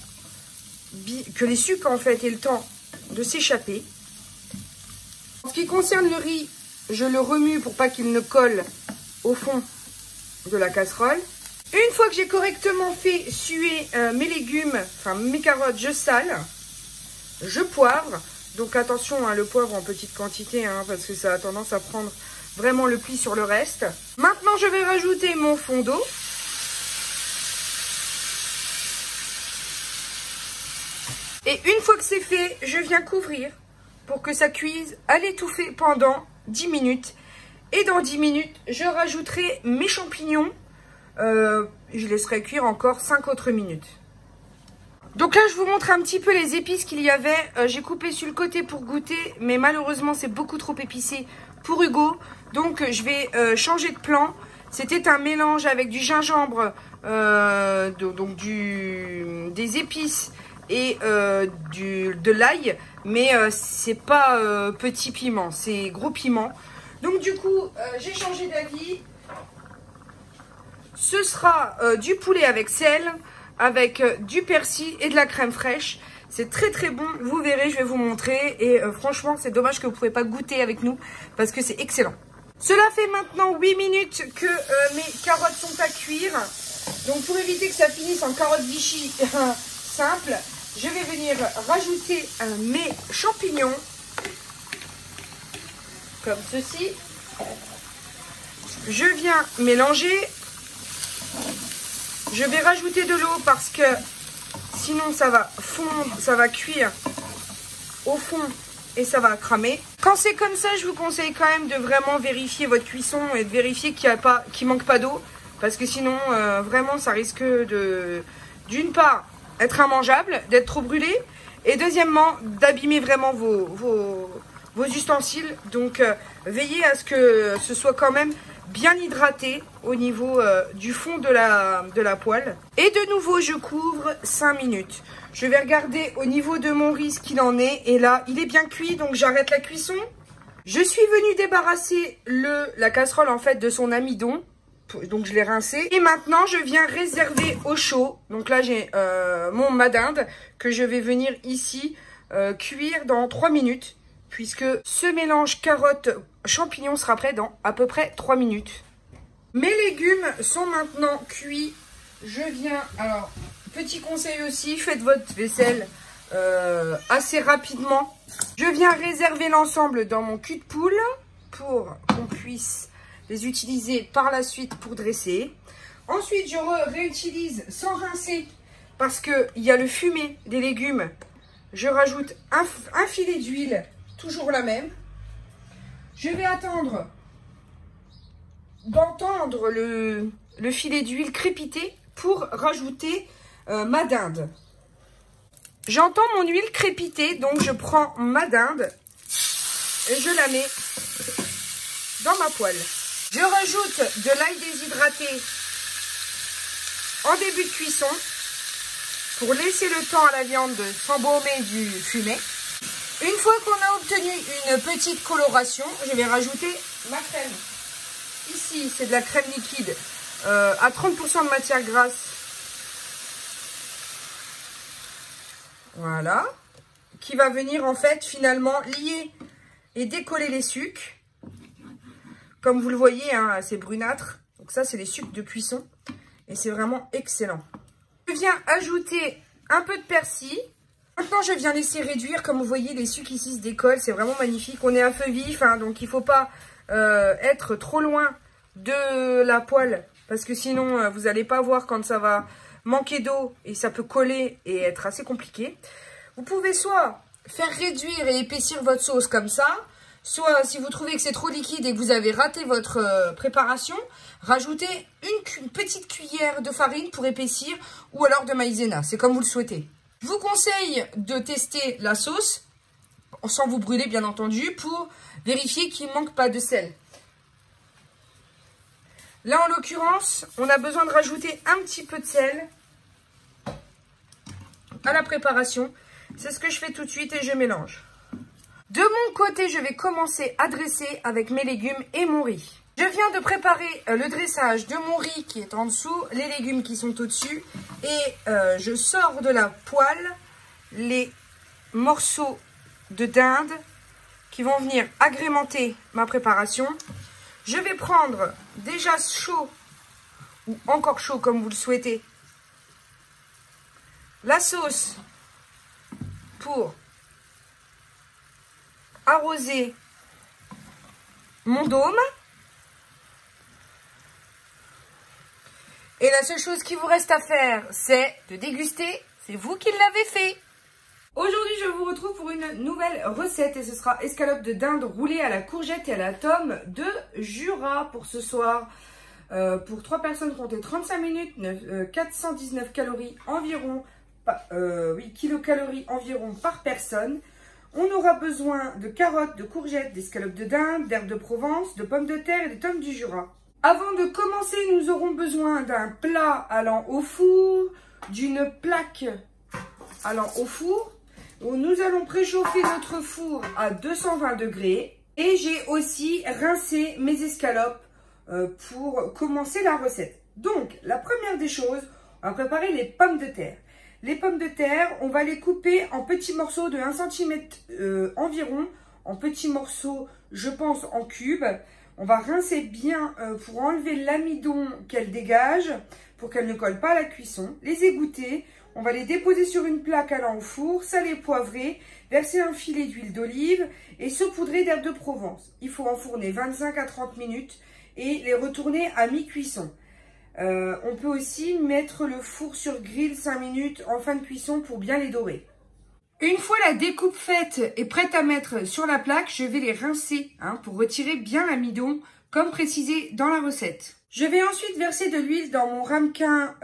que les sucres en fait aient le temps de s'échapper. En ce qui concerne le riz, je le remue pour pas qu'il ne colle au fond de la casserole. Une fois que j'ai correctement fait suer mes légumes, enfin mes carottes, je sale, je poivre. Donc attention, hein, le poivre en petite quantité, hein, parce que ça a tendance à prendre vraiment le pli sur le reste. Maintenant, je vais rajouter mon fond d'eau. Et une fois que c'est fait, je viens couvrir pour que ça cuise à l'étouffer pendant 10 minutes. Et dans 10 minutes, je rajouterai mes champignons. Je laisserai cuire encore 5 autres minutes. Donc là, je vous montre un petit peu les épices qu'il y avait. J'ai coupé sur le côté pour goûter, mais malheureusement, c'est beaucoup trop épicé pour Hugo. Donc, je vais changer de plan. C'était un mélange avec du gingembre, des épices et de l'ail. Mais c'est pas petit piment, c'est gros piment. Donc, du coup, j'ai changé d'avis. Ce sera du poulet avec sel, avec du persil et de la crème fraîche. C'est très très bon, vous verrez, je vais vous montrer. Et franchement, c'est dommage que vous ne pouvez pas goûter avec nous parce que c'est excellent. Cela fait maintenant 8 minutes que mes carottes sont à cuire. Donc pour éviter que ça finisse en carottes Vichy simple, je vais venir rajouter mes champignons. Comme ceci. Je viens mélanger. Je vais rajouter de l'eau parce que sinon ça va fondre, ça va cuire au fond et ça va cramer. Quand c'est comme ça, je vous conseille quand même de vraiment vérifier votre cuisson et de vérifier qu'il manque pas d'eau. Parce que sinon, vraiment, ça risque de, d'une part, être immangeable, d'être trop brûlé. Et deuxièmement, d'abîmer vraiment vos ustensiles. Donc, veillez à ce que ce soit quand même bien hydraté au niveau du fond de la poêle. Et de nouveau, je couvre 5 minutes. Je vais regarder au niveau de mon riz ce qu'il en est. Et là, il est bien cuit, donc j'arrête la cuisson. Je suis venue débarrasser la casserole en fait de son amidon. Donc je l'ai rincé. Et maintenant, je viens réserver au chaud. Donc là, j'ai ma dinde que je vais venir ici cuire dans 3 minutes. Puisque ce mélange carottes-champignons sera prêt dans à peu près 3 minutes. Mes légumes sont maintenant cuits. Je viens, alors, petit conseil aussi, faites votre vaisselle assez rapidement. Je viens réserver l'ensemble dans mon cul de poule pour qu'on puisse les utiliser par la suite pour dresser. Ensuite, je réutilise sans rincer parce qu'il y a le fumet des légumes. Je rajoute un filet d'huile. Toujours la même. Je vais attendre d'entendre le filet d'huile crépiter pour rajouter ma dinde. J'entends mon huile crépiter, donc je prends ma dinde et je la mets dans ma poêle. Je rajoute de l'ail déshydraté en début de cuisson pour laisser le temps à la viande de s'embaumer du fumet. Une fois qu'on a obtenu une petite coloration, je vais rajouter ma crème. Ici, c'est de la crème liquide à 30% de matière grasse. Voilà. Qui va venir en fait finalement lier et décoller les sucres. Comme vous le voyez, hein, c'est brunâtre. Donc ça, c'est les sucres de cuisson. Et c'est vraiment excellent. Je viens ajouter un peu de persil. Maintenant, je viens laisser réduire. Comme vous voyez, les sucres ici se décollent. C'est vraiment magnifique. On est à feu vif, hein, donc il ne faut pas être trop loin de la poêle. Parce que sinon, vous n'allez pas voir quand ça va manquer d'eau. Et ça peut coller et être assez compliqué. Vous pouvez soit faire réduire et épaissir votre sauce comme ça. Soit, si vous trouvez que c'est trop liquide et que vous avez raté votre préparation, rajoutez une petite cuillère de farine pour épaissir ou alors de maïzena. C'est comme vous le souhaitez. Je vous conseille de tester la sauce, sans vous brûler bien entendu, pour vérifier qu'il ne manque pas de sel. Là, en l'occurrence, on a besoin de rajouter un petit peu de sel à la préparation. C'est ce que je fais tout de suite et je mélange. De mon côté, je vais commencer à dresser avec mes légumes et mon riz. Je viens de préparer le dressage de mon riz qui est en dessous, les légumes qui sont au-dessus. Et je sors de la poêle les morceaux de dinde qui vont venir agrémenter ma préparation. Je vais prendre déjà chaud ou encore chaud comme vous le souhaitez. La sauce pour arroser mon dôme. Et la seule chose qui vous reste à faire, c'est de déguster. C'est vous qui l'avez fait. Aujourd'hui, je vous retrouve pour une nouvelle recette et ce sera escalope de dinde roulée à la courgette et à la tome de Jura pour ce soir. Pour 3 personnes, comptez 35 minutes, 419 calories environ, kilocalories environ par personne. On aura besoin de carottes, de courgettes, d'escalopes de dinde, d'herbes de Provence, de pommes de terre et de tomes du Jura. Avant de commencer, nous aurons besoin d'un plat allant au four, d'une plaque allant au four. Nous allons préchauffer notre four à 220 degrés. Et j'ai aussi rincé mes escalopes pour commencer la recette. Donc, la première des choses, on va préparer les pommes de terre. Les pommes de terre, on va les couper en petits morceaux de 1 cm environ, en petits morceaux, je pense, en cubes. On va rincer bien pour enlever l'amidon qu'elle dégage, pour qu'elle ne colle pas à la cuisson. Les égoutter, on va les déposer sur une plaque allant au four, saler, poivrer, verser un filet d'huile d'olive et saupoudrer d'herbes de Provence. Il faut enfourner 25 à 30 minutes et les retourner à mi-cuisson. On peut aussi mettre le four sur grill 5 minutes en fin de cuisson pour bien les dorer. Une fois la découpe faite et prête à mettre sur la plaque, je vais les rincer pour retirer bien l'amidon comme précisé dans la recette. Je vais ensuite verser de l'huile dans mon ramequin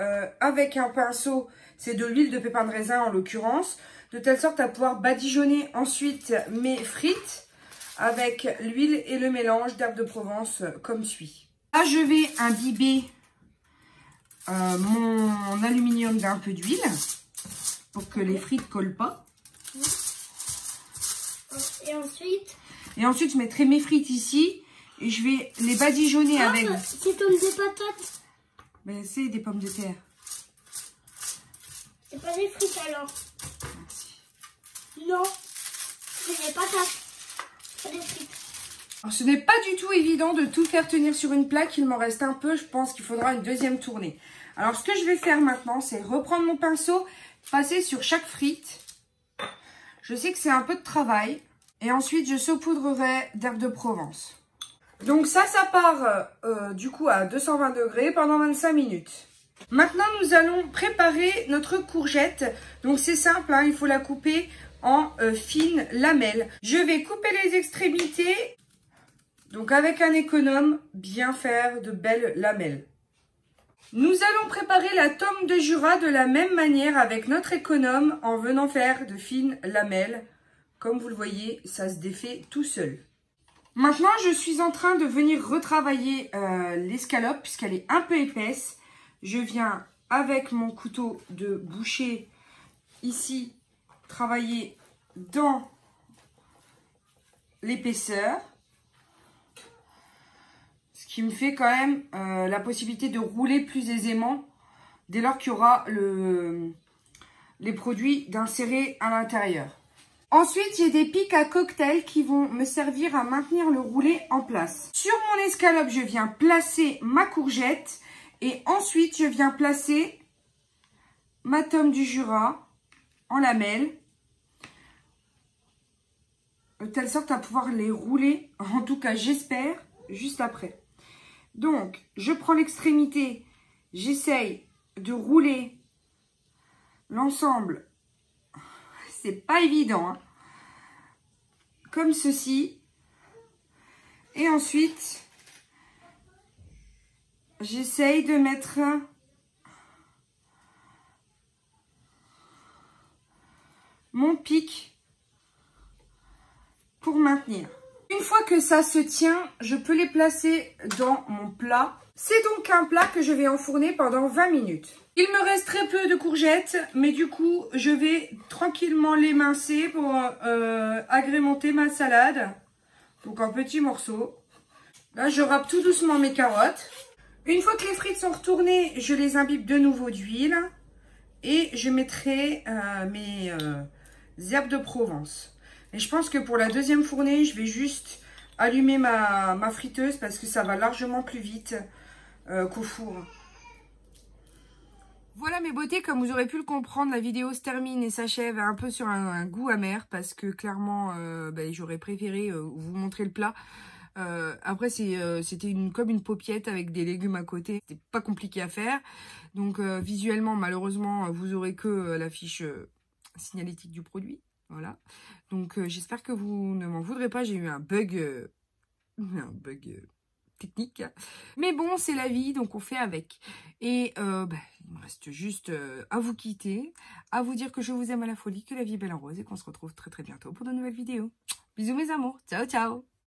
avec un pinceau, c'est de l'huile de pépins de raisin en l'occurrence, de telle sorte à pouvoir badigeonner ensuite mes frites avec l'huile et le mélange d'herbes de Provence comme suit. Là, je vais imbiber mon aluminium d'un peu d'huile pour que les frites ne collent pas. Et ensuite, je mettrai mes frites ici et je vais les badigeonner avec... C'est comme des patates. Ben, c'est des pommes de terre. C'est pas des frites alors. Merci. Non, c'est des patates. C'est pas des frites. Alors, ce n'est pas du tout évident de tout faire tenir sur une plaque. Il m'en reste un peu. Je pense qu'il faudra une deuxième tournée. Alors, ce que je vais faire maintenant, c'est reprendre mon pinceau, passer sur chaque frite. Je sais que c'est un peu de travail. Et ensuite, je saupoudrerai d'herbes de Provence. Donc ça part du coup à 220 degrés pendant 25 minutes. Maintenant, nous allons préparer notre courgette. Donc c'est simple, il faut la couper en fines lamelles. Je vais couper les extrémités. Donc avec un économe, bien faire de belles lamelles. Nous allons préparer la tome de Jura de la même manière avec notre économe en venant faire de fines lamelles. Comme vous le voyez, ça se défait tout seul. Maintenant, je suis en train de venir retravailler l'escalope puisqu'elle est un peu épaisse. Je viens avec mon couteau de boucher ici travailler dans l'épaisseur. Ce qui me fait quand même la possibilité de rouler plus aisément dès lors qu'il y aura les produits d'insérer à l'intérieur. Ensuite, j'ai des pics à cocktail qui vont me servir à maintenir le roulé en place. Sur mon escalope, je viens placer ma courgette et ensuite, je viens placer ma tome du Jura en lamelles de telle sorte à pouvoir les rouler, en tout cas j'espère, juste après. Donc, je prends l'extrémité, j'essaye de rouler l'ensemble. C'est pas évident, comme ceci. Et ensuite, j'essaye de mettre mon pic pour maintenir. Une fois que ça se tient, je peux les placer dans mon plat. C'est donc un plat que je vais enfourner pendant 20 minutes. Il me reste très peu de courgettes, mais du coup, je vais tranquillement l'émincer pour agrémenter ma salade. Donc en petits morceaux. Là, je râpe tout doucement mes carottes. Une fois que les frites sont retournées, je les imbibe de nouveau d'huile. Et je mettrai mes herbes de Provence. Et je pense que pour la deuxième fournée, je vais juste allumer ma friteuse parce que ça va largement plus vite qu'au four. Voilà mes beautés, comme vous aurez pu le comprendre, la vidéo se termine et s'achève un peu sur un goût amer parce que clairement, j'aurais préféré vous montrer le plat. Après, c'était comme une paupiette avec des légumes à côté. C'était pas compliqué à faire. Donc visuellement, malheureusement, vous aurez que la fiche signalétique du produit. Voilà. Donc j'espère que vous ne m'en voudrez pas. J'ai eu un bug, technique. Mais bon, c'est la vie, donc on fait avec. Et il me reste juste à vous quitter, à vous dire que je vous aime à la folie, que la vie est belle en rose et qu'on se retrouve très très bientôt pour de nouvelles vidéos. Bisous mes amours, ciao ciao.